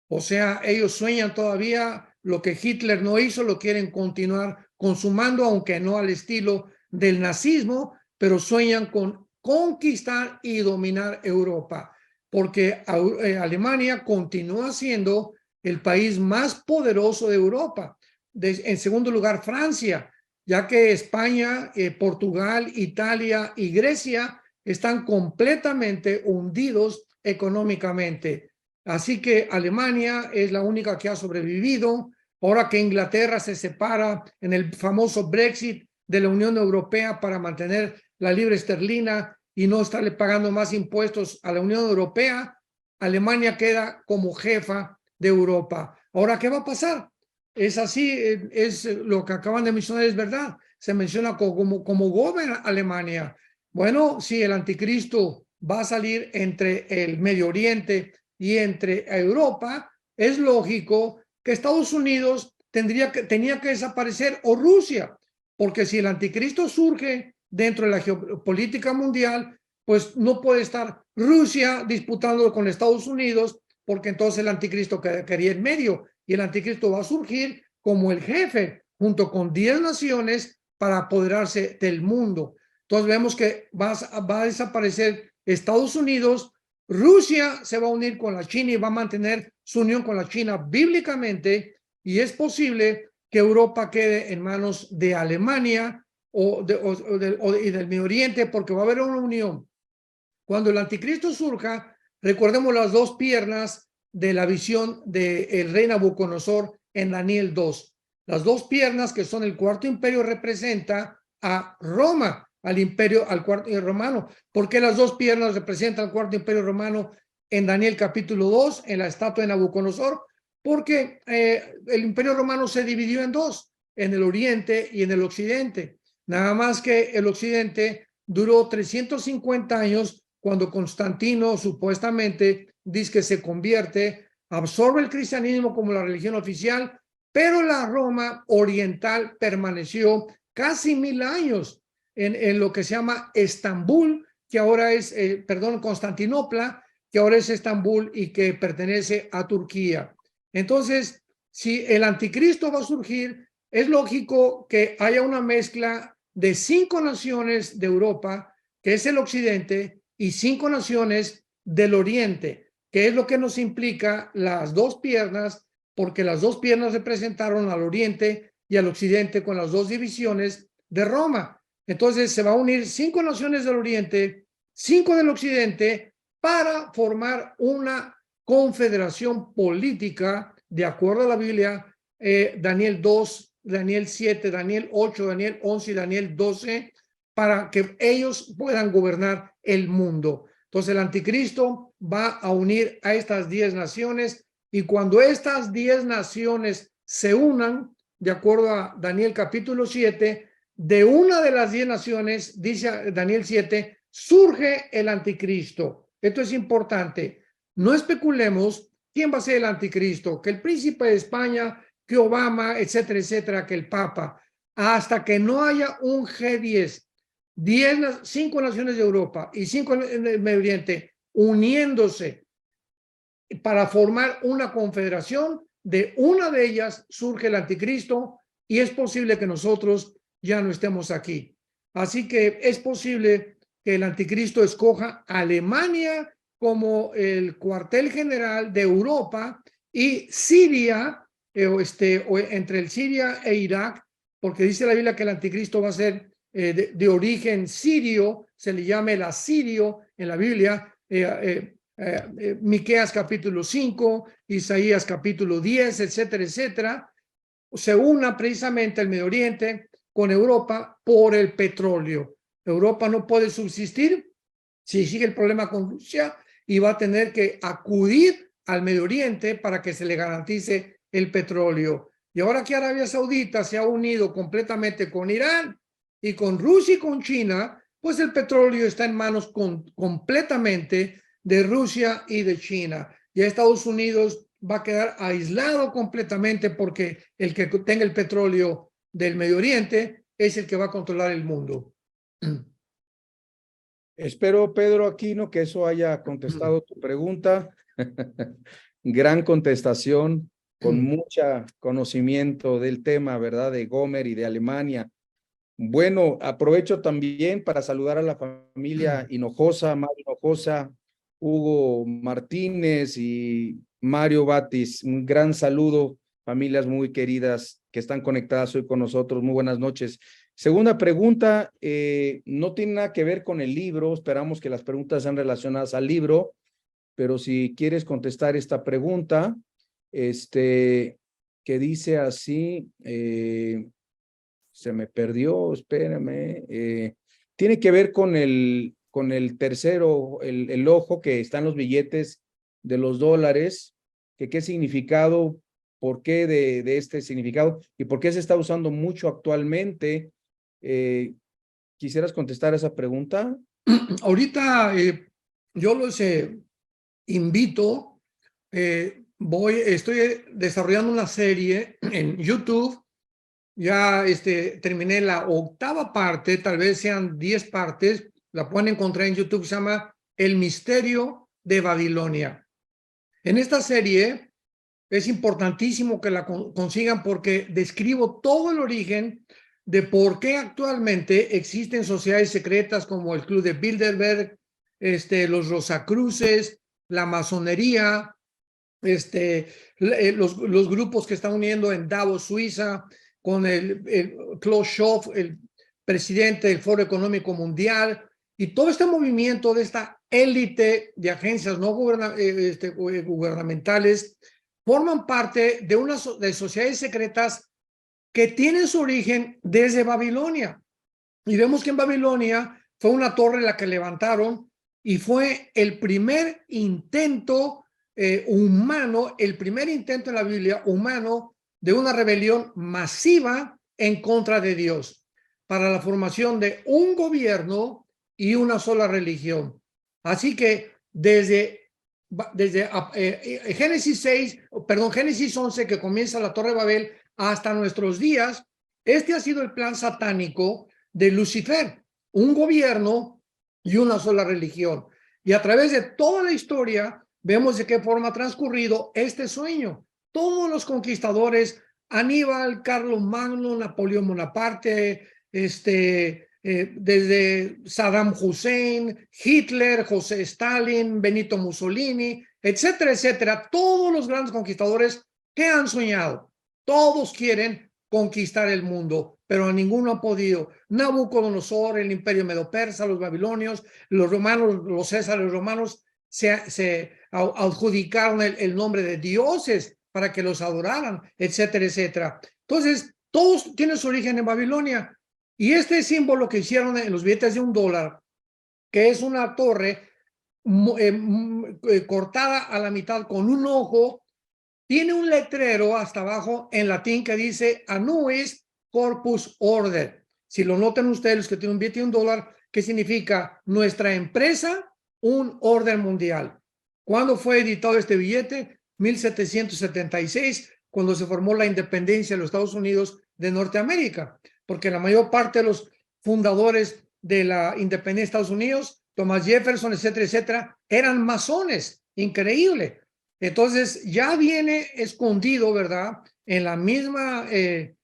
O sea, ellos sueñan todavía lo que Hitler no hizo, lo quieren continuar consumando, aunque no al estilo del nazismo, pero sueñan con conquistar y dominar Europa, porque Alemania continúa siendo el país más poderoso de Europa. En segundo lugar, Francia, ya que España, Portugal, Italia y Grecia están completamente hundidos económicamente. Así que Alemania es la única que ha sobrevivido. Ahora que Inglaterra se separa en el famoso Brexit de la Unión Europea para mantener la libra esterlina y no estarle pagando más impuestos a la Unión Europea, Alemania queda como jefa de Europa. Ahora, ¿qué va a pasar? Es así, es lo que acaban de mencionar, es verdad. Se menciona como gobierna Alemania. Bueno, si el anticristo va a salir entre el Medio Oriente y entre Europa, es lógico que Estados Unidos tenía que desaparecer, o Rusia, porque si el anticristo surge dentro de la geopolítica mundial, pues no puede estar Rusia disputando con Estados Unidos, porque entonces el anticristo quedaría en medio, y el anticristo va a surgir como el jefe, junto con 10 naciones, para apoderarse del mundo. Entonces vemos que va a desaparecer Estados Unidos. Rusia se va a unir con la China y va a mantener su unión con la China bíblicamente, y es posible que Europa quede en manos de Alemania y del Medio Oriente, porque va a haber una unión. Cuando el anticristo surja, recordemos las 2 piernas de la visión del rey Nabucodonosor en Daniel 2. Las 2 piernas, que son el cuarto imperio, representa a Roma. al imperio, al cuarto romano. ¿Por qué las dos piernas representan al cuarto imperio romano en Daniel capítulo 2, en la estatua de Nabucodonosor? Porque el imperio romano se dividió en dos, en el oriente y en el occidente. Nada más que el occidente duró 350 años cuando Constantino supuestamente dice que se convierte, absorbe el cristianismo como la religión oficial, pero la Roma oriental permaneció casi 1000 años en lo que se llama Estambul, que ahora es, Constantinopla, que ahora es Estambul y que pertenece a Turquía. Entonces, si el anticristo va a surgir, es lógico que haya una mezcla de 5 naciones de Europa, que es el occidente, y 5 naciones del oriente, que es lo que nos implica las dos piernas, porque las dos piernas representaron al oriente y al occidente con las dos divisiones de Roma. Entonces se va a unir 5 naciones del oriente, 5 del occidente, para formar una confederación política, de acuerdo a la Biblia, Daniel 2, Daniel 7, Daniel 8, Daniel 11 y Daniel 12, para que ellos puedan gobernar el mundo. Entonces el anticristo va a unir a estas 10 naciones, y cuando estas 10 naciones se unan, de acuerdo a Daniel capítulo 7, de una de las 10 naciones, dice Daniel 7, surge el anticristo. Esto es importante. No especulemos quién va a ser el anticristo, que el príncipe de España, que Obama, etcétera, etcétera, que el Papa, hasta que no haya un G10, 5 naciones de Europa y 5 en el Medio Oriente uniéndose para formar una confederación. De una de ellas surge el anticristo, y es posible que nosotros ya no estemos aquí. Así que es posible que el anticristo escoja Alemania como el cuartel general de Europa, y Siria, o entre el Siria e Irak, porque dice la Biblia que el anticristo va a ser de origen sirio, se le llama el asirio en la Biblia. Miqueas capítulo 5, Isaías capítulo 10, etcétera, etcétera, se una precisamente el Medio Oriente con Europa por el petróleo. Europa no puede subsistir si sigue el problema con Rusia, y va a tener que acudir al Medio Oriente para que se le garantice el petróleo. Y ahora que Arabia Saudita se ha unido completamente con Irán y con Rusia y con China, pues el petróleo está en manos completamente de Rusia y de China. Y Estados Unidos va a quedar aislado completamente, porque el que tenga el petróleo del Medio Oriente es el que va a controlar el mundo. Espero, Pedro Aquino, que eso haya contestado tu pregunta. Gran contestación, con mucho conocimiento del tema, ¿verdad? De Gomer y de Alemania. Bueno, aprovecho también para saludar a la familia Hinojosa, Mario Hinojosa, Hugo Martínez y Mario Batis. Un gran saludo, familias muy queridas que están conectadas hoy con nosotros. Muy buenas noches. Segunda pregunta, no tiene nada que ver con el libro. Esperamos que las preguntas sean relacionadas al libro, pero si quieres contestar esta pregunta, que dice así, se me perdió, espérame, tiene que ver con el tercero, el ojo que está en los billetes de los dólares, que qué significado, por qué de este significado y por qué se está usando mucho actualmente. ¿Quisieras contestar esa pregunta? Ahorita yo los invito, estoy desarrollando una serie en YouTube. Ya terminé la 8ª parte, tal vez sean 10 partes, la pueden encontrar en YouTube, se llama El Misterio de Babilonia. En esta serie es importantísimo que la consigan, porque describo todo el origen de por qué actualmente existen sociedades secretas como el Club de Bilderberg, los Rosacruces, la masonería, los grupos que están uniendo en Davos, Suiza, con el Klaus Schwab, el presidente del Foro Económico Mundial, y todo este movimiento de esta élite de agencias no gubernamentales forman parte de sociedades secretas que tienen su origen desde Babilonia. Y vemos que en Babilonia fue una torre la que levantaron y fue el primer intento humano, el primer intento en la Biblia humano de una rebelión masiva en contra de Dios para la formación de un gobierno y una sola religión. Así que desde Génesis 11, que comienza la Torre de Babel, hasta nuestros días, este ha sido el plan satánico de Lucifer, un gobierno y una sola religión. Y a través de toda la historia vemos de qué forma ha transcurrido este sueño. Todos los conquistadores, Aníbal, Carlomagno, Napoleón Bonaparte, desde Saddam Hussein, Hitler, José Stalin, Benito Mussolini, etcétera, etcétera, todos los grandes conquistadores que han soñado, todos quieren conquistar el mundo, pero ninguno ha podido. Nabucodonosor, el imperio medo-persa, los babilonios, los romanos, los césares romanos se adjudicaron el nombre de dioses para que los adoraran, etcétera, etcétera. Entonces, todos tienen su origen en Babilonia. Y este símbolo que hicieron en los billetes de $1, que es una torre cortada a la mitad con un ojo, tiene un letrero hasta abajo en latín que dice Annuis Corpus Order. Si lo notan ustedes, los que tienen un billete de $1, ¿qué significa? Nuestra empresa, un orden mundial. ¿Cuándo fue editado este billete? 1776, cuando se formó la independencia de los Estados Unidos de Norteamérica, porque la mayor parte de los fundadores de la independencia de Estados Unidos, Thomas Jefferson, etcétera, etcétera, eran masones. Increíble. Entonces ya viene escondido, ¿verdad? En la misma, en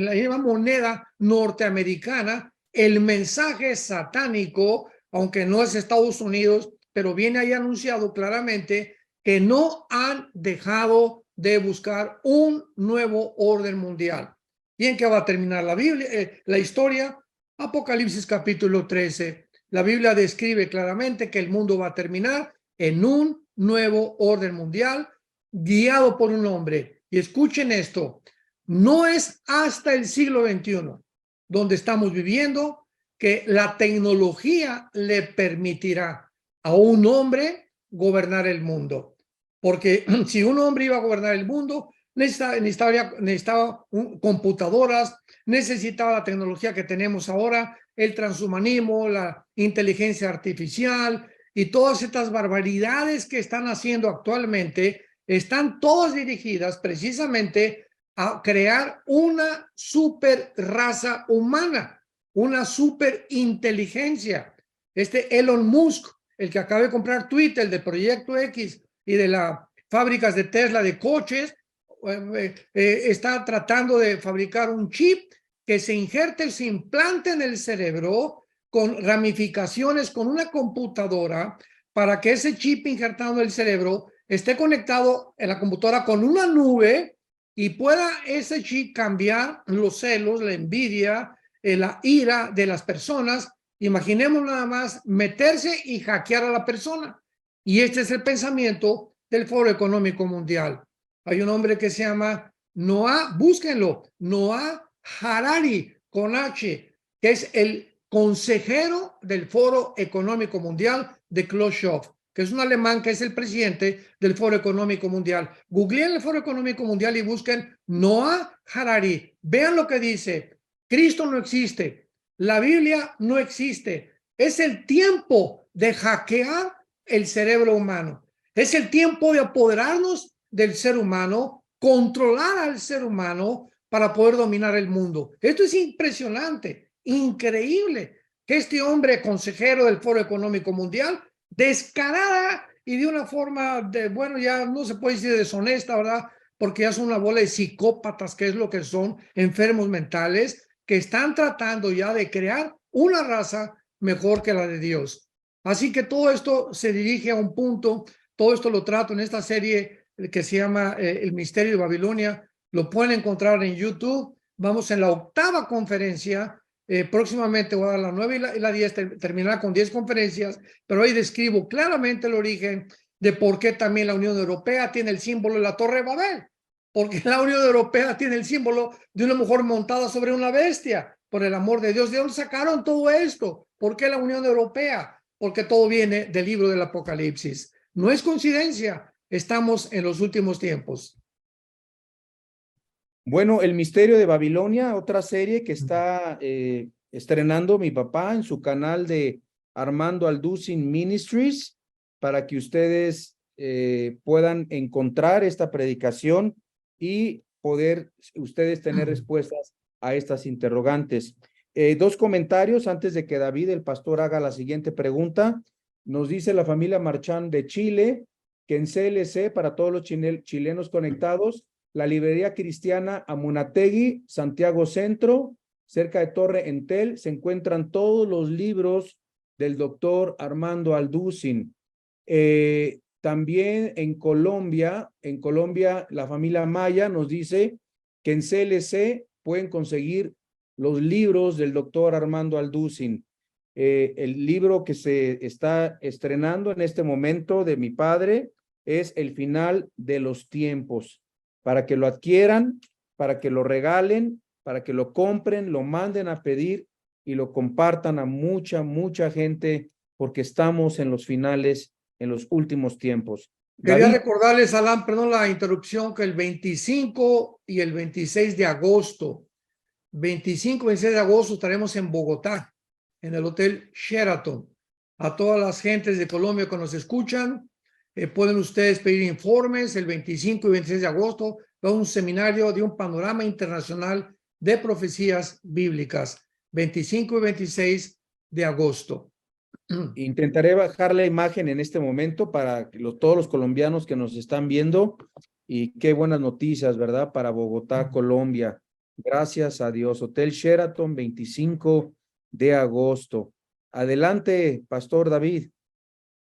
la misma moneda norteamericana, el mensaje satánico, aunque no es Estados Unidos, pero viene ahí anunciado claramente que no han dejado de buscar un nuevo orden mundial. ¿Y en qué va a terminar la Biblia, la historia? Apocalipsis capítulo 13. La Biblia describe claramente que el mundo va a terminar en un nuevo orden mundial guiado por un hombre. Y escuchen esto, no es hasta el siglo XXI, donde estamos viviendo, que la tecnología le permitirá a un hombre gobernar el mundo. Porque si un hombre iba a gobernar el mundo, necesitaba computadoras, necesitaba la tecnología que tenemos ahora, el transhumanismo, la inteligencia artificial y todas estas barbaridades que están haciendo actualmente, están todas dirigidas precisamente a crear una super raza humana, una super inteligencia. Elon Musk, el que acaba de comprar Twitter, el de Proyecto X y de las fábricas de Tesla de coches, está tratando de fabricar un chip que se injerte, se implante en el cerebro con ramificaciones, con una computadora, para que ese chip injertado en el cerebro esté conectado en la computadora con una nube y pueda ese chip cambiar los celos, la envidia, la ira de las personas. Imaginemos nada más meterse y hackear a la persona. Y este es el pensamiento del Foro Económico Mundial. Hay un hombre que se llama Noah, búsquenlo, Noah Harari, con H, que es el consejero del Foro Económico Mundial de Klaus Schwab, que es un alemán que es el presidente del Foro Económico Mundial. Googleen el Foro Económico Mundial y busquen Noah Harari. Vean lo que dice. Cristo no existe. La Biblia no existe. Es el tiempo de hackear el cerebro humano. Es el tiempo de apoderarnos del ser humano, controlar al ser humano para poder dominar el mundo. Esto es impresionante, increíble, que este hombre consejero del Foro Económico Mundial, descarada y de una forma bueno, ya no se puede decir deshonesta, ¿verdad? Porque ya son una bola de psicópatas, que es lo que son, enfermos mentales, que están tratando ya de crear una raza mejor que la de Dios. Así que todo esto se dirige a un punto, todo esto lo trato en esta serie que se llama El Misterio de Babilonia. Lo pueden encontrar en YouTube. Vamos en la 8ª conferencia. Próximamente voy a dar la 9 y la 10, terminará con 10 conferencias, pero ahí describo claramente el origen de por qué también la Unión Europea tiene el símbolo de la Torre de Babel, porque la Unión Europea tiene el símbolo de una mujer montada sobre una bestia. por el amor de Dios. ¿De dónde sacaron todo esto? ¿Por qué la Unión Europea? Porque todo viene del libro del Apocalipsis. No es coincidencia, estamos en los últimos tiempos. Bueno, El Misterio de Babilonia, otra serie que está estrenando mi papá en su canal de Armando Alducin Ministries, para que ustedes puedan encontrar esta predicación y poder ustedes tener respuestas a estas interrogantes. Dos comentarios antes de que David, el pastor, haga la siguiente pregunta. Nos dice la familia Marchán de Chile que en CLC, para todos los chilenos conectados, la librería cristiana Amunategui, Santiago Centro, cerca de Torre Entel, se encuentran todos los libros del doctor Armando Alducin. También en Colombia, la familia Maya nos dice que en CLC pueden conseguir los libros del doctor Armando Alducin. El libro que se está estrenando en este momento de mi padre es El final de los tiempos, para que lo adquieran, para que lo regalen, para que lo compren, lo manden a pedir y lo compartan a mucha gente, porque estamos en los finales, en los últimos tiempos. Quería David. recordarles, Alan, perdón la interrupción, que el 25 y el 26 de agosto, 25 y 26 de agosto estaremos en Bogotá, en el Hotel Sheraton. A todas las gentes de Colombia que nos escuchan, pueden ustedes pedir informes el 25 y 26 de agosto. Va a un seminario de un panorama internacional de profecías bíblicas, 25 y 26 de agosto. Intentaré bajar la imagen en este momento para todos los colombianos que nos están viendo, y qué buenas noticias, ¿verdad? Para Bogotá, Colombia. Gracias a Dios. Hotel Sheraton, 25 de agosto. Adelante, Pastor David.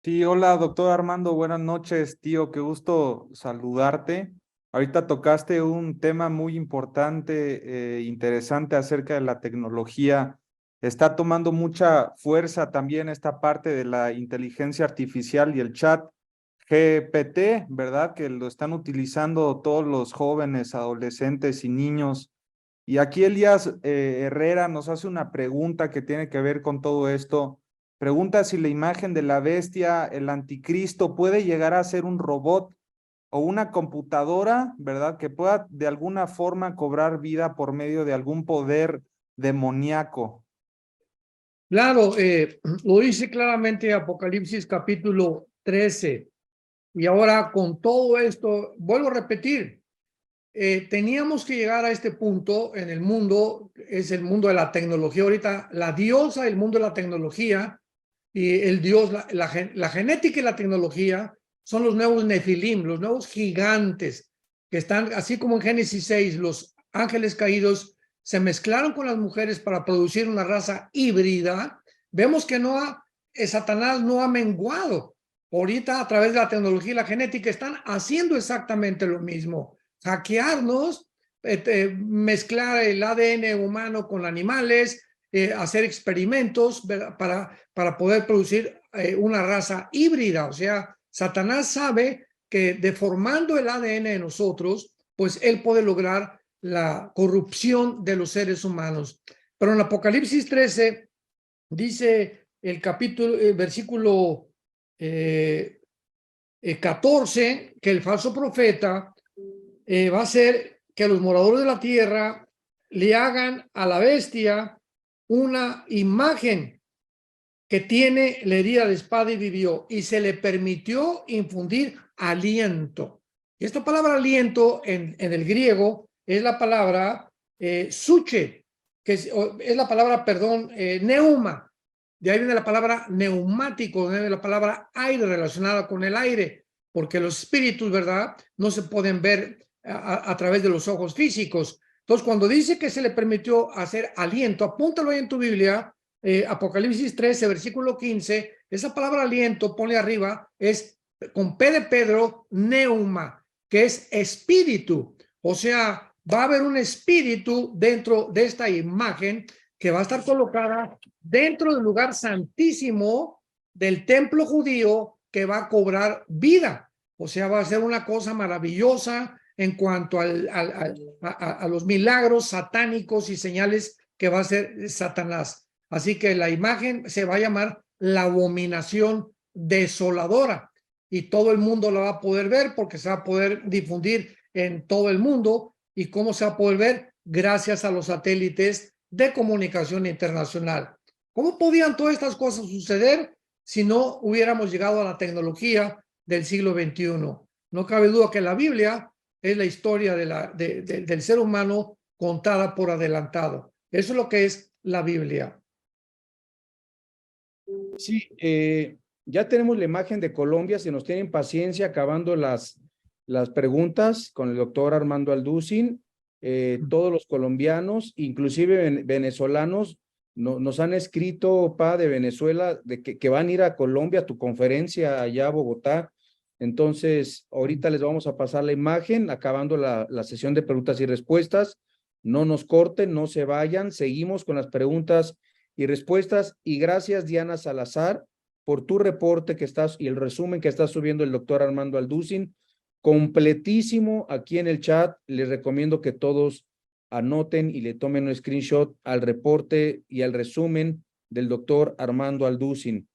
Sí, hola, doctor Armando, buenas noches, tío, qué gusto saludarte. Ahorita tocaste un tema muy importante, interesante acerca de la tecnología. Está tomando mucha fuerza también esta parte de la inteligencia artificial y el chat GPT, ¿verdad? Que lo están utilizando todos los jóvenes, adolescentes y niños. Y aquí Elías Herrera nos hace una pregunta que tiene que ver con todo esto. Pregunta si la imagen de la bestia, el anticristo, puede llegar a ser un robot o una computadora, ¿verdad? Que pueda de alguna forma cobrar vida por medio de algún poder demoníaco. Claro, lo dice claramente Apocalipsis capítulo 13. Y ahora con todo esto, vuelvo a repetir, teníamos que llegar a este punto en el mundo, es el mundo de la tecnología. Ahorita la diosa del mundo de la tecnología y el dios, la genética y la tecnología son los nuevos nefilim, los nuevos gigantes que están, así como en Génesis 6, los ángeles caídos se mezclaron con las mujeres para producir una raza híbrida. Vemos que Satanás no ha menguado. Ahorita a través de la tecnología y la genética están haciendo exactamente lo mismo. Hackearnos, mezclar el ADN humano con animales, hacer experimentos para poder producir una raza híbrida. O sea, Satanás sabe que deformando el ADN de nosotros, pues él puede lograr la corrupción de los seres humanos. Pero en Apocalipsis 13 dice el capítulo, versículo 14, que el falso profeta va a hacer que los moradores de la tierra le hagan a la bestia una imagen que tiene la herida de espada y vivió, y se le permitió infundir aliento. Y esta palabra aliento en el griego es la palabra suche, que es la palabra, perdón, neuma. De ahí viene la palabra neumático, de la palabra aire relacionada con el aire, porque los espíritus, ¿verdad?, no se pueden ver a través de los ojos físicos. Entonces, cuando dice que se le permitió hacer aliento, apúntalo ahí en tu Biblia, Apocalipsis 13, versículo 15, esa palabra aliento, ponle arriba, es con P de Pedro, neuma, que es espíritu. O sea, va a haber un espíritu dentro de esta imagen que va a estar colocada dentro del lugar santísimo del templo judío, que va a cobrar vida. O sea, va a ser una cosa maravillosa en cuanto a los milagros satánicos y señales que va a ser Satanás. Así que la imagen se va a llamar la abominación desoladora y todo el mundo la va a poder ver porque se va a poder difundir en todo el mundo. ¿Y cómo se va a poder ver? Gracias a los satélites de comunicación internacional. ¿Cómo podían todas estas cosas suceder si no hubiéramos llegado a la tecnología del siglo XXI? No cabe duda que la Biblia es la historia del ser humano contada por adelantado. Eso es lo que es la Biblia. Sí, ya tenemos la imagen de Colombia, si nos tienen paciencia, acabando las preguntas con el doctor Armando Alducin. Todos los colombianos, inclusive venezolanos, nos han escrito, de Venezuela, de que van a ir a Colombia, a tu conferencia allá a Bogotá. Entonces, ahorita les vamos a pasar la imagen, acabando la sesión de preguntas y respuestas. No nos corten, no se vayan, seguimos con las preguntas y respuestas. Y gracias, Diana Salazar, por tu reporte que estás y el resumen que está subiendo el doctor Armando Alducin, completísimo aquí en el chat. Les recomiendo que todos anoten y le tomen un screenshot al reporte y al resumen del doctor Armando Alducin.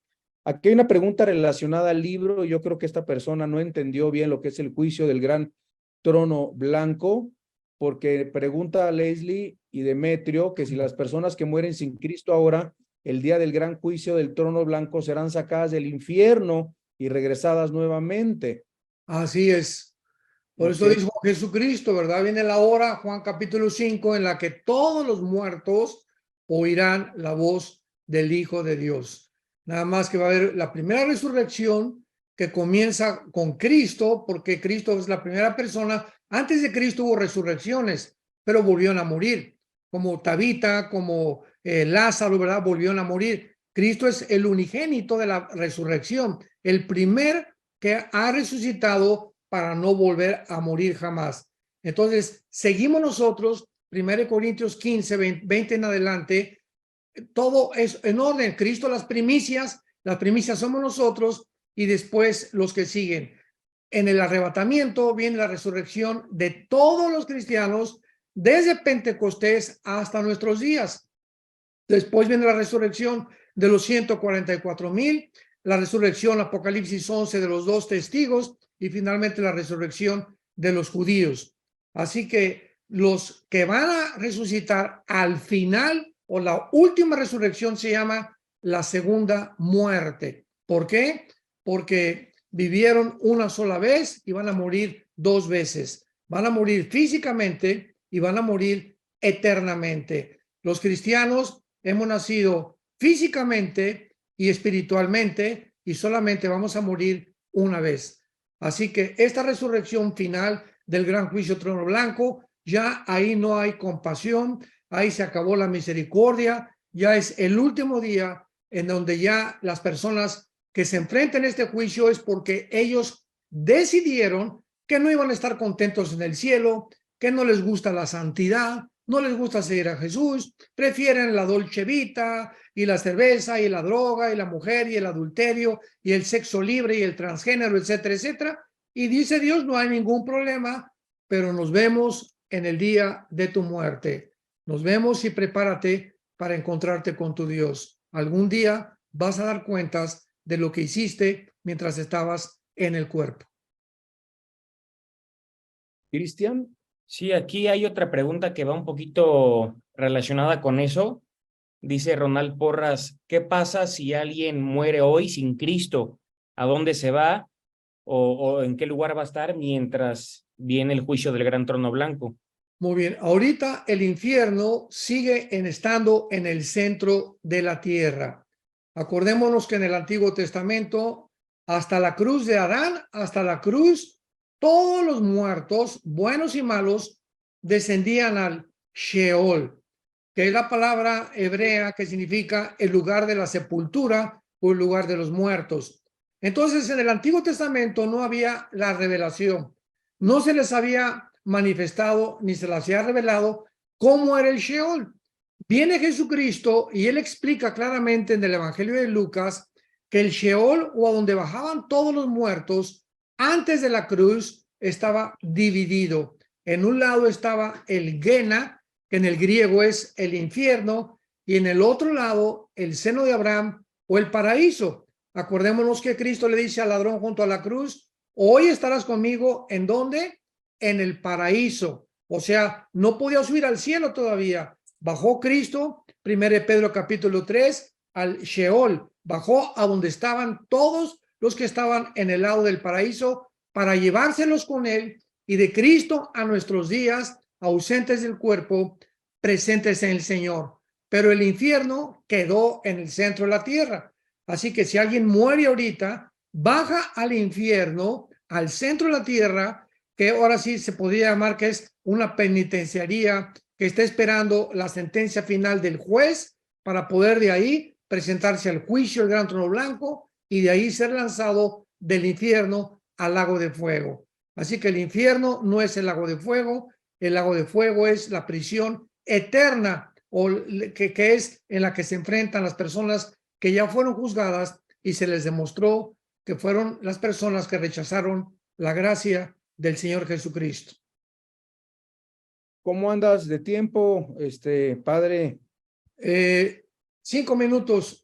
Aquí hay una pregunta relacionada al libro. Yo creo que esta persona no entendió bien lo que es el juicio del gran trono blanco, porque pregunta a Leslie y Demetrio que si las personas que mueren sin Cristo ahora, el día del gran juicio del trono blanco, serán sacadas del infierno y regresadas nuevamente. Así es. Por eso dijo Jesucristo, ¿verdad? Viene la hora, Juan capítulo 5, en la que todos los muertos oirán la voz del Hijo de Dios. Nada más que va a haber la primera resurrección que comienza con Cristo, porque Cristo es la primera persona. Antes de Cristo hubo resurrecciones, pero volvieron a morir, como Tabita, como Lázaro, ¿verdad? Volvieron a morir. Cristo es el unigénito de la resurrección, el primer que ha resucitado para no volver a morir jamás. Entonces, seguimos nosotros, 1 Corintios 15, 20 en adelante, todo es en orden. Cristo las primicias somos nosotros y después los que siguen. En el arrebatamiento viene la resurrección de todos los cristianos desde Pentecostés hasta nuestros días. Después viene la resurrección de los 144,000, la resurrección, Apocalipsis 11, de los 2 testigos, y finalmente la resurrección de los judíos. Así que los que van a resucitar al final o la última resurrección se llama la segunda muerte. ¿Por qué? Porque vivieron una sola vez y van a morir 2 veces. Van a morir físicamente y van a morir eternamente. Los cristianos hemos nacido físicamente y espiritualmente y solamente vamos a morir una vez. Así que esta resurrección final del gran juicio trono blanco, ya ahí no hay compasión, ahí se acabó la misericordia, ya es el último día en donde ya las personas que se enfrentan a este juicio es porque ellos decidieron que no iban a estar contentos en el cielo, que no les gusta la santidad, no les gusta seguir a Jesús, prefieren la dolce vita y la cerveza y la droga y la mujer y el adulterio y el sexo libre y el transgénero, etcétera, etcétera. Y dice Dios, no hay ningún problema, pero nos vemos en el día de tu muerte. Nos vemos y prepárate para encontrarte con tu Dios. Algún día vas a dar cuentas de lo que hiciste mientras estabas en el cuerpo. Cristian. Sí, aquí hay otra pregunta que va un poquito relacionada con eso. Dice Ronald Porras, ¿qué pasa si alguien muere hoy sin Cristo? ¿A dónde se va? ¿O en qué lugar va a estar mientras viene el juicio del gran trono blanco? Muy bien, ahorita el infierno sigue estando en el centro de la tierra. Acordémonos que en el Antiguo Testamento, hasta la cruz de Adán, hasta la cruz, todos los muertos, buenos y malos, descendían al Sheol, que es la palabra hebrea que significa el lugar de la sepultura o el lugar de los muertos. Entonces, en el Antiguo Testamento no había la revelación, no se les había manifestado ni se les había revelado cómo era el Sheol. Viene Jesucristo y él explica claramente en el Evangelio de Lucas que el Sheol, o a donde bajaban todos los muertos antes de la cruz, estaba dividido. En un lado estaba el Gena, que en el griego es el infierno, y en el otro lado, el seno de Abraham o el paraíso. Acordémonos que Cristo le dice al ladrón junto a la cruz, hoy estarás conmigo, ¿en dónde? En el paraíso. O sea, no podía subir al cielo todavía. Bajó Cristo, 1 Pedro capítulo 3, al Sheol. Bajó a donde estaban todos los que estaban en el lado del paraíso para llevárselos con él, y de Cristo a nuestros días, ausentes del cuerpo, presentes en el Señor. Pero el infierno quedó en el centro de la tierra. Así que si alguien muere ahorita, baja al infierno, al centro de la tierra, que ahora sí se podría llamar que es una penitenciaría que está esperando la sentencia final del juez para poder de ahí presentarse al juicio del gran trono blanco y de ahí ser lanzado del infierno al lago de fuego. Así que el infierno no es el lago de fuego es la prisión eterna o que es en la que se enfrentan las personas que ya fueron juzgadas y se les demostró que fueron las personas que rechazaron la gracia del Señor Jesucristo. ¿Cómo andas de tiempo, padre? 5 minutos.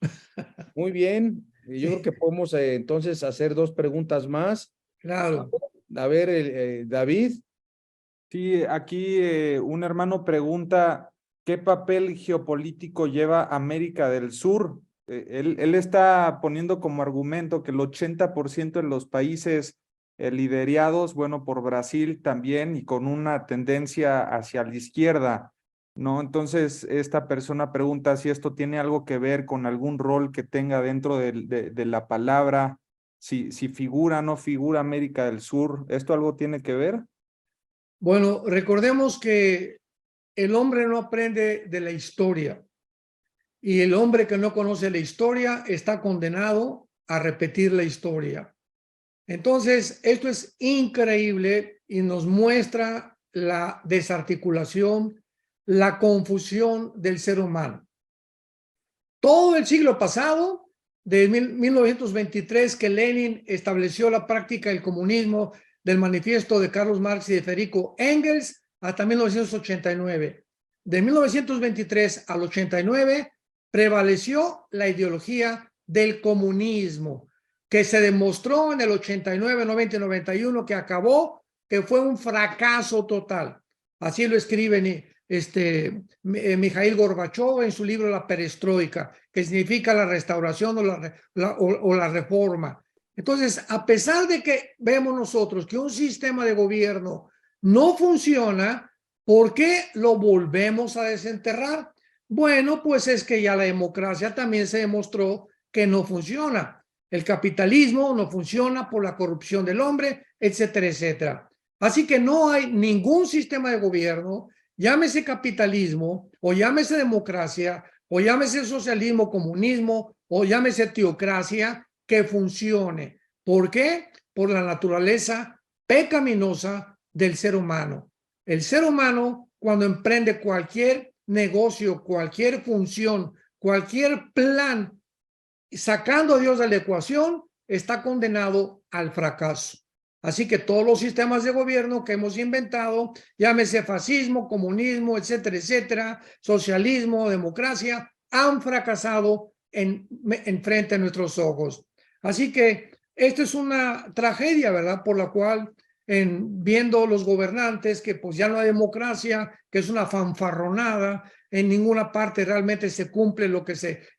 Muy bien. Yo creo que podemos entonces hacer 2 preguntas más. Claro. A ver, David. Sí, aquí un hermano pregunta, ¿qué papel geopolítico lleva América del Sur? Él está poniendo como argumento que el 80% de los países liderados, bueno, por Brasil también y con una tendencia hacia la izquierda, ¿no? Entonces, esta persona pregunta si esto tiene algo que ver con algún rol que tenga dentro de la palabra, si figura o no figura América del Sur, ¿esto algo tiene que ver? Bueno, recordemos que el hombre no aprende de la historia, y el hombre que no conoce la historia está condenado a repetir la historia. Entonces, esto es increíble y nos muestra la desarticulación, la confusión del ser humano. Todo el siglo pasado, de 1923, que Lenin estableció la práctica del comunismo, del manifiesto de Carlos Marx y de Federico Engels, hasta 1989. De 1923 al 89, prevaleció la ideología del comunismo, que se demostró en el 89, 90 y 91 que acabó, que fue un fracaso total. Así lo escriben Mikhail Gorbachev en su libro La Perestroika, que significa la restauración o la reforma. Entonces, a pesar de que vemos nosotros que un sistema de gobierno no funciona, ¿por qué lo volvemos a desenterrar? Bueno, pues es que ya la democracia también se demostró que no funciona. El capitalismo no funciona por la corrupción del hombre, etcétera, etcétera. Así que no hay ningún sistema de gobierno, llámese capitalismo, o llámese democracia, o llámese socialismo, comunismo, o llámese teocracia, que funcione. ¿Por qué? Por la naturaleza pecaminosa del ser humano. El ser humano, cuando emprende cualquier negocio, cualquier función, cualquier plan, sacando a Dios de la ecuación, está condenado al fracaso. Así que todos los sistemas de gobierno que hemos inventado, llámese fascismo, comunismo, etcétera, etcétera, socialismo, democracia, han fracasado en frente a nuestros ojos. Así que esto es una tragedia, ¿verdad? Por la cual, viendo los gobernantes que pues ya no hay democracia, que es una fanfarronada, en ninguna parte realmente se cumple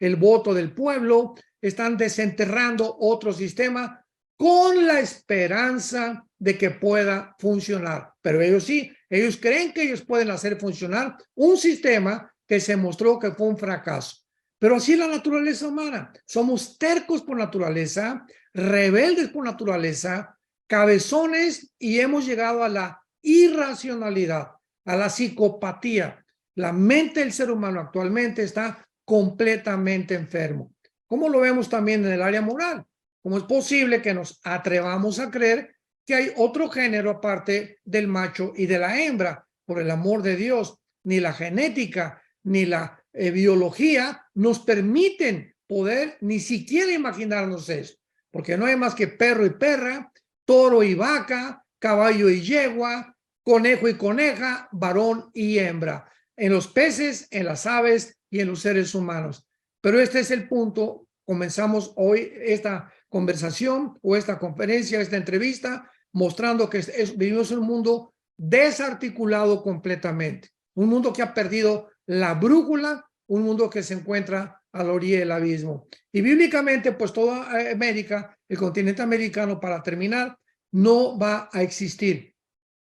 el voto del pueblo, están desenterrando otro sistema con la esperanza de que pueda funcionar. Pero ellos sí, ellos creen que ellos pueden hacer funcionar un sistema que se mostró que fue un fracaso. Pero así es la naturaleza humana. Somos tercos por naturaleza, rebeldes por naturaleza, cabezones, y hemos llegado a la irracionalidad, a la psicopatía. La mente del ser humano actualmente está completamente enfermo. ¿Cómo lo vemos también en el área moral? ¿Cómo es posible que nos atrevamos a creer que hay otro género aparte del macho y de la hembra? Por el amor de Dios, ni la genética ni la biología nos permiten poder ni siquiera imaginarnos eso, porque no hay más que perro y perra, toro y vaca, caballo y yegua, conejo y coneja, varón y hembra. en los peces, en las aves y en los seres humanos. Pero este es el punto. Comenzamos hoy esta conversación o esta conferencia, esta entrevista, mostrando que vivimos en un mundo desarticulado completamente. Un mundo que ha perdido la brújula, un mundo que se encuentra a la orilla del abismo. Y bíblicamente, pues toda América, el continente americano, para terminar, no va a existir.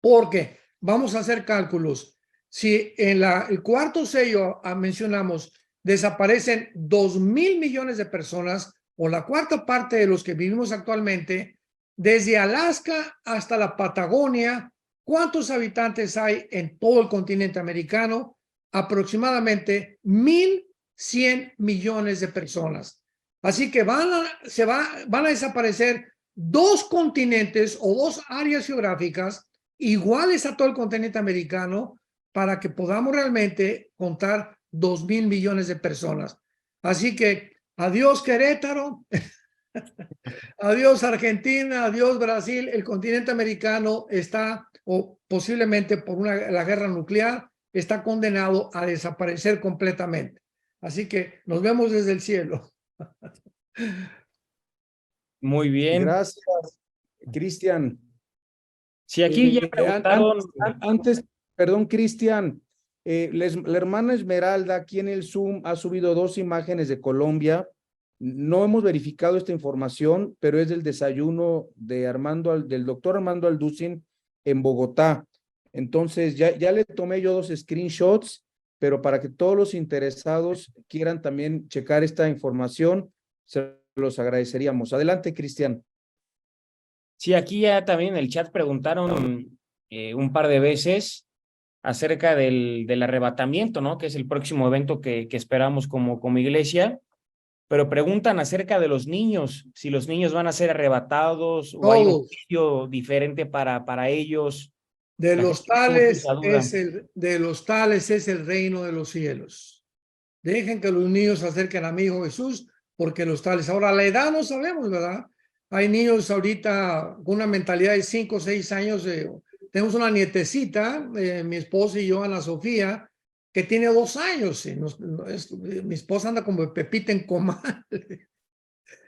Porque vamos a hacer cálculos. Si en el cuarto sello mencionamos, desaparecen 2,000 millones de personas, o la cuarta parte de los que vivimos actualmente, desde Alaska hasta la Patagonia, ¿cuántos habitantes hay en todo el continente americano? Aproximadamente 1,100 millones de personas. Así que van a desaparecer 2 continentes o 2 áreas geográficas iguales a todo el continente americano para que podamos realmente contar 2,000 millones de personas. Así que adiós Querétaro, adiós Argentina, adiós Brasil. El continente americano está, o posiblemente por la guerra nuclear, está condenado a desaparecer completamente. Así que nos vemos desde el cielo. Muy bien. Gracias, Cristian. Sí, aquí ya preguntaron. Antes, perdón, Cristian, la hermana Esmeralda aquí en el Zoom ha subido 2 imágenes de Colombia. No hemos verificado esta información, pero es del desayuno de del doctor Armando Alducin en Bogotá. Entonces, ya le tomé yo 2 screenshots, pero para que todos los interesados quieran también checar esta información, se los agradeceríamos. Adelante, Cristian. Sí, aquí ya también en el chat preguntaron un par de veces acerca del arrebatamiento, ¿no? Que es el próximo evento que esperamos como iglesia, pero preguntan acerca de los niños, si los niños van a ser arrebatados o hay un juicio diferente para ellos. De los tales es el reino de los cielos. Dejen que los niños se acerquen a mi Hijo Jesús, porque los tales. Ahora, la edad no sabemos, ¿verdad? Hay niños ahorita con una mentalidad de 5 o 6 años. Tenemos una nietecita, mi esposa y yo, Ana Sofía, que tiene 2 años. Mi esposa anda como Pepita en comal.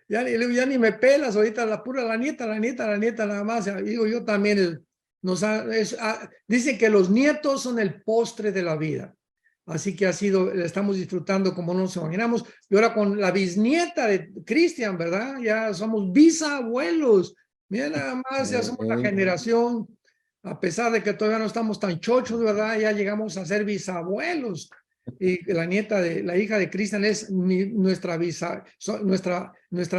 ya ni me pelas ahorita, la nieta nada más. Digo, yo también. Dicen que los nietos son el postre de la vida. Así que estamos disfrutando como no nos imaginamos. Y ahora con la bisnieta de Cristian, ¿verdad? Ya somos bisabuelos. Mira nada más, ya somos la generación, a pesar de que todavía no estamos tan chochos, ¿verdad? Ya llegamos a ser bisabuelos. Y la hija de Cristian es nuestra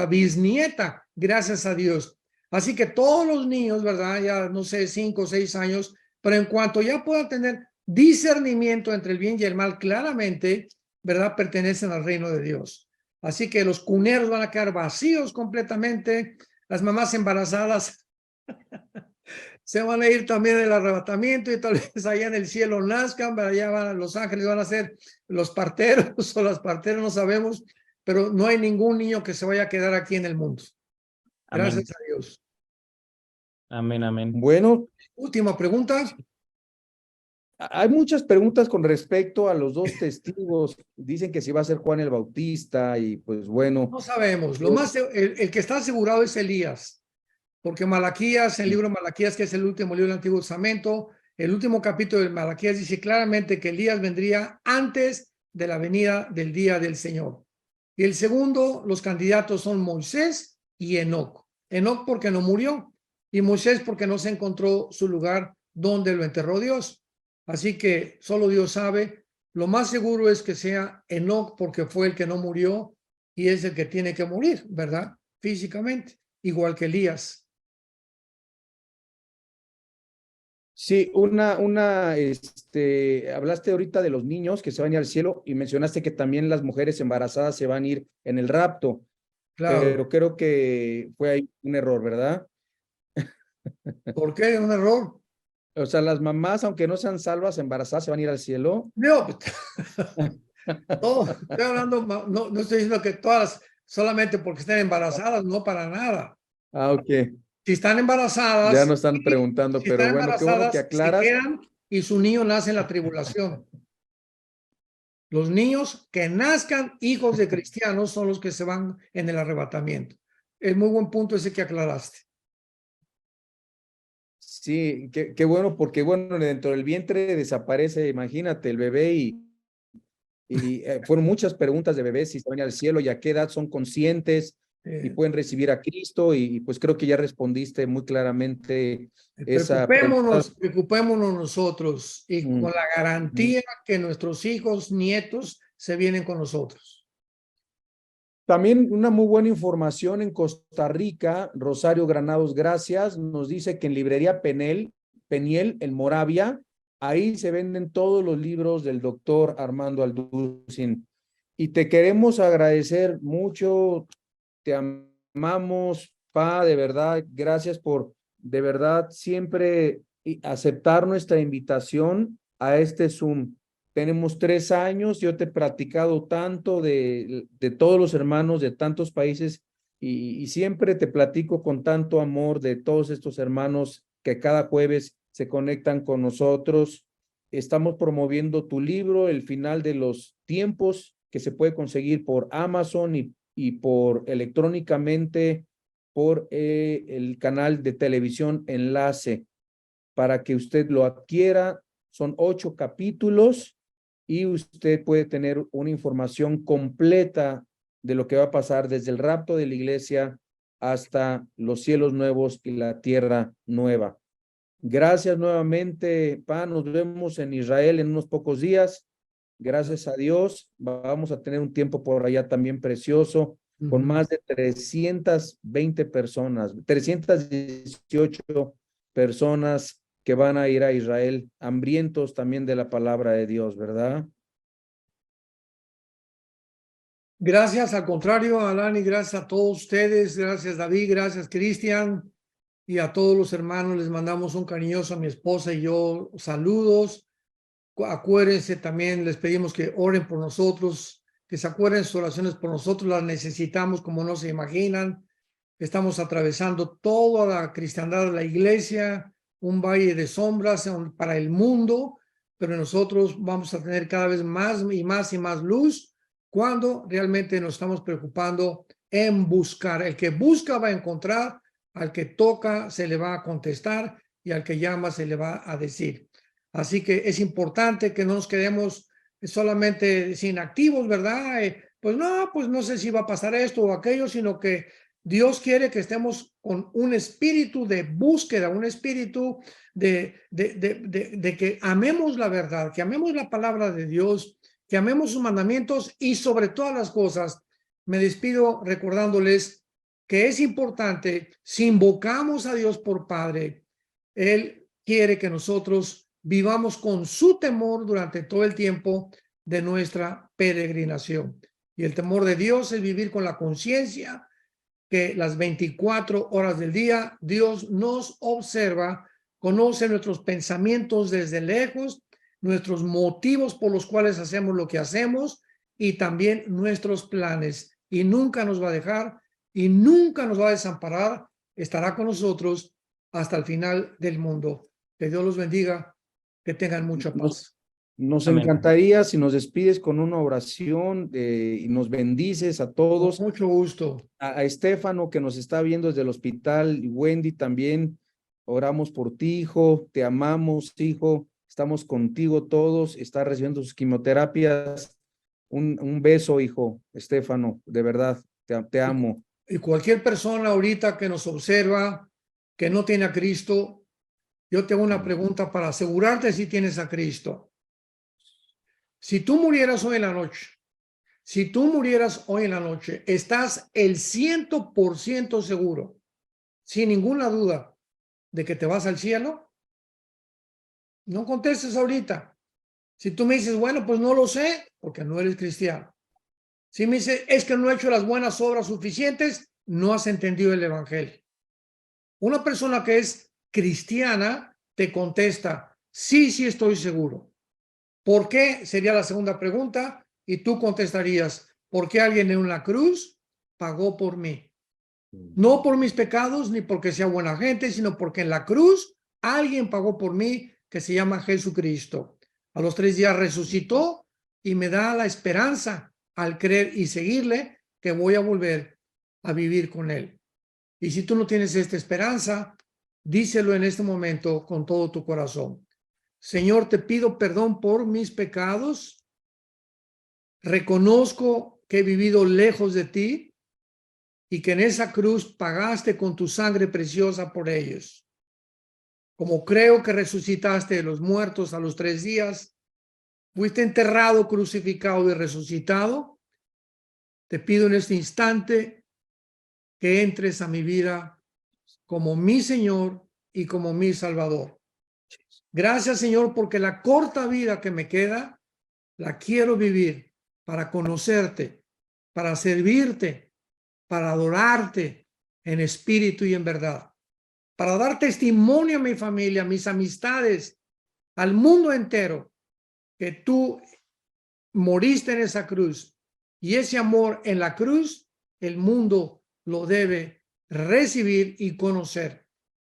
bisnieta, gracias a Dios. Así que todos los niños, ¿verdad? Ya no sé, 5 o 6 años, pero en cuanto ya puedan tener discernimiento entre el bien y el mal, claramente, ¿verdad? Pertenecen al reino de Dios. Así que los cuneros van a quedar vacíos completamente. Las mamás embarazadas se van a ir también del arrebatamiento y tal vez allá en el cielo nazcan, pero allá los ángeles van a ser los parteros o las parteras, no sabemos, pero no hay ningún niño que se vaya a quedar aquí en el mundo. Gracias a Dios. Amén, amén. Bueno. Última pregunta. Hay muchas preguntas con respecto a los 2 testigos. Dicen que si va a ser Juan el Bautista y pues bueno. No sabemos. El que está asegurado es Elías, porque Malaquías, el libro de Malaquías, que es el último libro del Antiguo Testamento, el último capítulo de Malaquías dice claramente que Elías vendría antes de la venida del día del Señor. Y el segundo, los candidatos son Moisés y Enoc. Enoc porque no murió y Moisés porque no se encontró su lugar donde lo enterró Dios. Así que solo Dios sabe. Lo más seguro es que sea Enoc porque fue el que no murió y es el que tiene que morir, ¿verdad? Físicamente, igual que Elías. Sí, hablaste ahorita de los niños que se van a ir al cielo y mencionaste que también las mujeres embarazadas se van a ir en el rapto. Claro. Pero creo que fue ahí un error, ¿verdad? ¿Por qué un error? O sea, las mamás, aunque no sean salvas, embarazadas, ¿se van a ir al cielo? No, no, estoy hablando, no estoy diciendo que todas, solamente porque estén embarazadas, no para nada. Ah, ok. Si están embarazadas. Ya no están preguntando, si pero están bueno, qué bueno que aclaras. Se quedan y su niño nace en la tribulación. Los niños que nazcan hijos de cristianos son los que se van en el arrebatamiento. Es muy buen punto ese que aclaraste. Sí, qué bueno, porque bueno, dentro del vientre desaparece, imagínate, el bebé y fueron muchas preguntas de bebés si se van al cielo y a qué edad son conscientes y pueden recibir a Cristo y pues creo que ya respondiste muy claramente esa pregunta. Preocupémonos nosotros y con la garantía que nuestros hijos, nietos se vienen con nosotros. También una muy buena información en Costa Rica, Rosario Granados, gracias, nos dice que en librería Peniel, en Moravia, ahí se venden todos los libros del doctor Armando Alducin. Y te queremos agradecer mucho, te amamos, Pa, de verdad, gracias por, de verdad, siempre aceptar nuestra invitación a este Zoom. Tenemos 3 años, yo te he platicado tanto de todos los hermanos de tantos países y siempre te platico con tanto amor de todos estos hermanos que cada jueves se conectan con nosotros. Estamos promoviendo tu libro, El final de los tiempos, que se puede conseguir por Amazon y por electrónicamente por el canal de televisión Enlace para que usted lo adquiera. Son 8 capítulos y usted puede tener una información completa de lo que va a pasar desde el rapto de la iglesia hasta los cielos nuevos y la tierra nueva. Gracias nuevamente, Pa. Nos vemos en Israel en unos pocos días. Gracias a Dios, vamos a tener un tiempo por allá también precioso, con más de 320 personas, 318 personas que van a ir a Israel, hambrientos también de la palabra de Dios, ¿verdad? Gracias, al contrario, Alani, gracias a todos ustedes, gracias David, gracias Cristian y a todos los hermanos les mandamos un cariñoso a mi esposa y yo saludos. Acuérdense también, les pedimos que oren por nosotros, que se acuerden sus oraciones por nosotros, las necesitamos como no se imaginan. Estamos atravesando toda la cristiandad de la iglesia, un valle de sombras para el mundo, pero nosotros vamos a tener cada vez más y más y más luz cuando realmente nos estamos preocupando en buscar. El que busca va a encontrar, al que toca se le va a contestar y al que llama se le va a decir. Así que es importante que no nos quedemos solamente inactivos, ¿verdad? Pues no sé si va a pasar esto o aquello, sino que Dios quiere que estemos con un espíritu de búsqueda, un espíritu de que amemos la verdad, que amemos la palabra de Dios, que amemos sus mandamientos y sobre todas las cosas, me despido recordándoles que es importante, si invocamos a Dios por Padre, Él quiere que nosotros vivamos con su temor durante todo el tiempo de nuestra peregrinación. Y el temor de Dios es vivir con la conciencia que las 24 horas del día Dios nos observa, conoce nuestros pensamientos desde lejos, nuestros motivos por los cuales hacemos lo que hacemos y también nuestros planes. Y nunca nos va a dejar y nunca nos va a desamparar. Estará con nosotros hasta el final del mundo. Que Dios los bendiga. Que tengan mucha paz. Nos encantaría si nos despides con una oración y nos bendices a todos. Con mucho gusto. A Estefano que nos está viendo desde el hospital y Wendy también. Oramos por ti, hijo. Te amamos, hijo. Estamos contigo todos. Está recibiendo sus quimioterapias. Un beso, hijo, Estefano. De verdad, te amo. Y cualquier persona ahorita que nos observa, que no tiene a Cristo, yo tengo una pregunta para asegurarte si tienes a Cristo. Si tú murieras hoy en la noche, estás el 100% seguro, sin ninguna duda, de que te vas al cielo. No contestes ahorita. Si tú me dices, bueno, pues no lo sé, porque no eres cristiano. Si me dices, es que no he hecho las buenas obras suficientes, no has entendido el evangelio. Una persona que es cristiana te contesta, sí estoy seguro. ¿Por qué? Sería la segunda pregunta y tú contestarías, porque alguien en una cruz pagó por mí. No por mis pecados ni porque sea buena gente, sino porque en la cruz alguien pagó por mí que se llama Jesucristo. A los 3 días resucitó y me da la esperanza al creer y seguirle que voy a volver a vivir con Él. Y si tú no tienes esta esperanza, díselo en este momento con todo tu corazón. Señor, te pido perdón por mis pecados. Reconozco que he vivido lejos de ti y que en esa cruz pagaste con tu sangre preciosa por ellos. Como creo que resucitaste de los muertos a los 3 días, fuiste enterrado, crucificado y resucitado, te pido en este instante que entres a mi vida como mi Señor y como mi Salvador. Gracias, Señor, porque la corta vida que me queda, la quiero vivir para conocerte, para servirte, para adorarte en espíritu y en verdad, para dar testimonio a mi familia, a mis amistades, al mundo entero, que tú moriste en esa cruz, y ese amor en la cruz, el mundo lo debe recibir y conocer.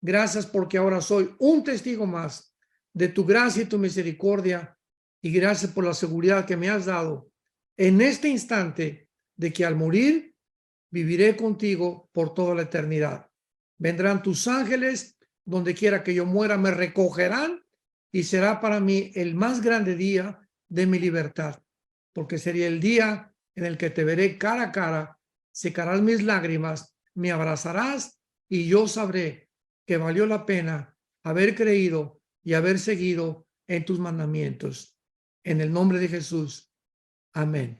Gracias porque ahora soy un testigo más de tu gracia y tu misericordia, y gracias por la seguridad que me has dado en este instante de que al morir viviré contigo por toda la eternidad. Vendrán tus ángeles, donde quiera que yo muera, me recogerán, y será para mí el más grande día de mi libertad, porque sería el día en el que te veré cara a cara, secarás mis lágrimas, me abrazarás, y yo sabré que valió la pena haber creído y haber seguido en tus mandamientos. En el nombre de Jesús. Amén.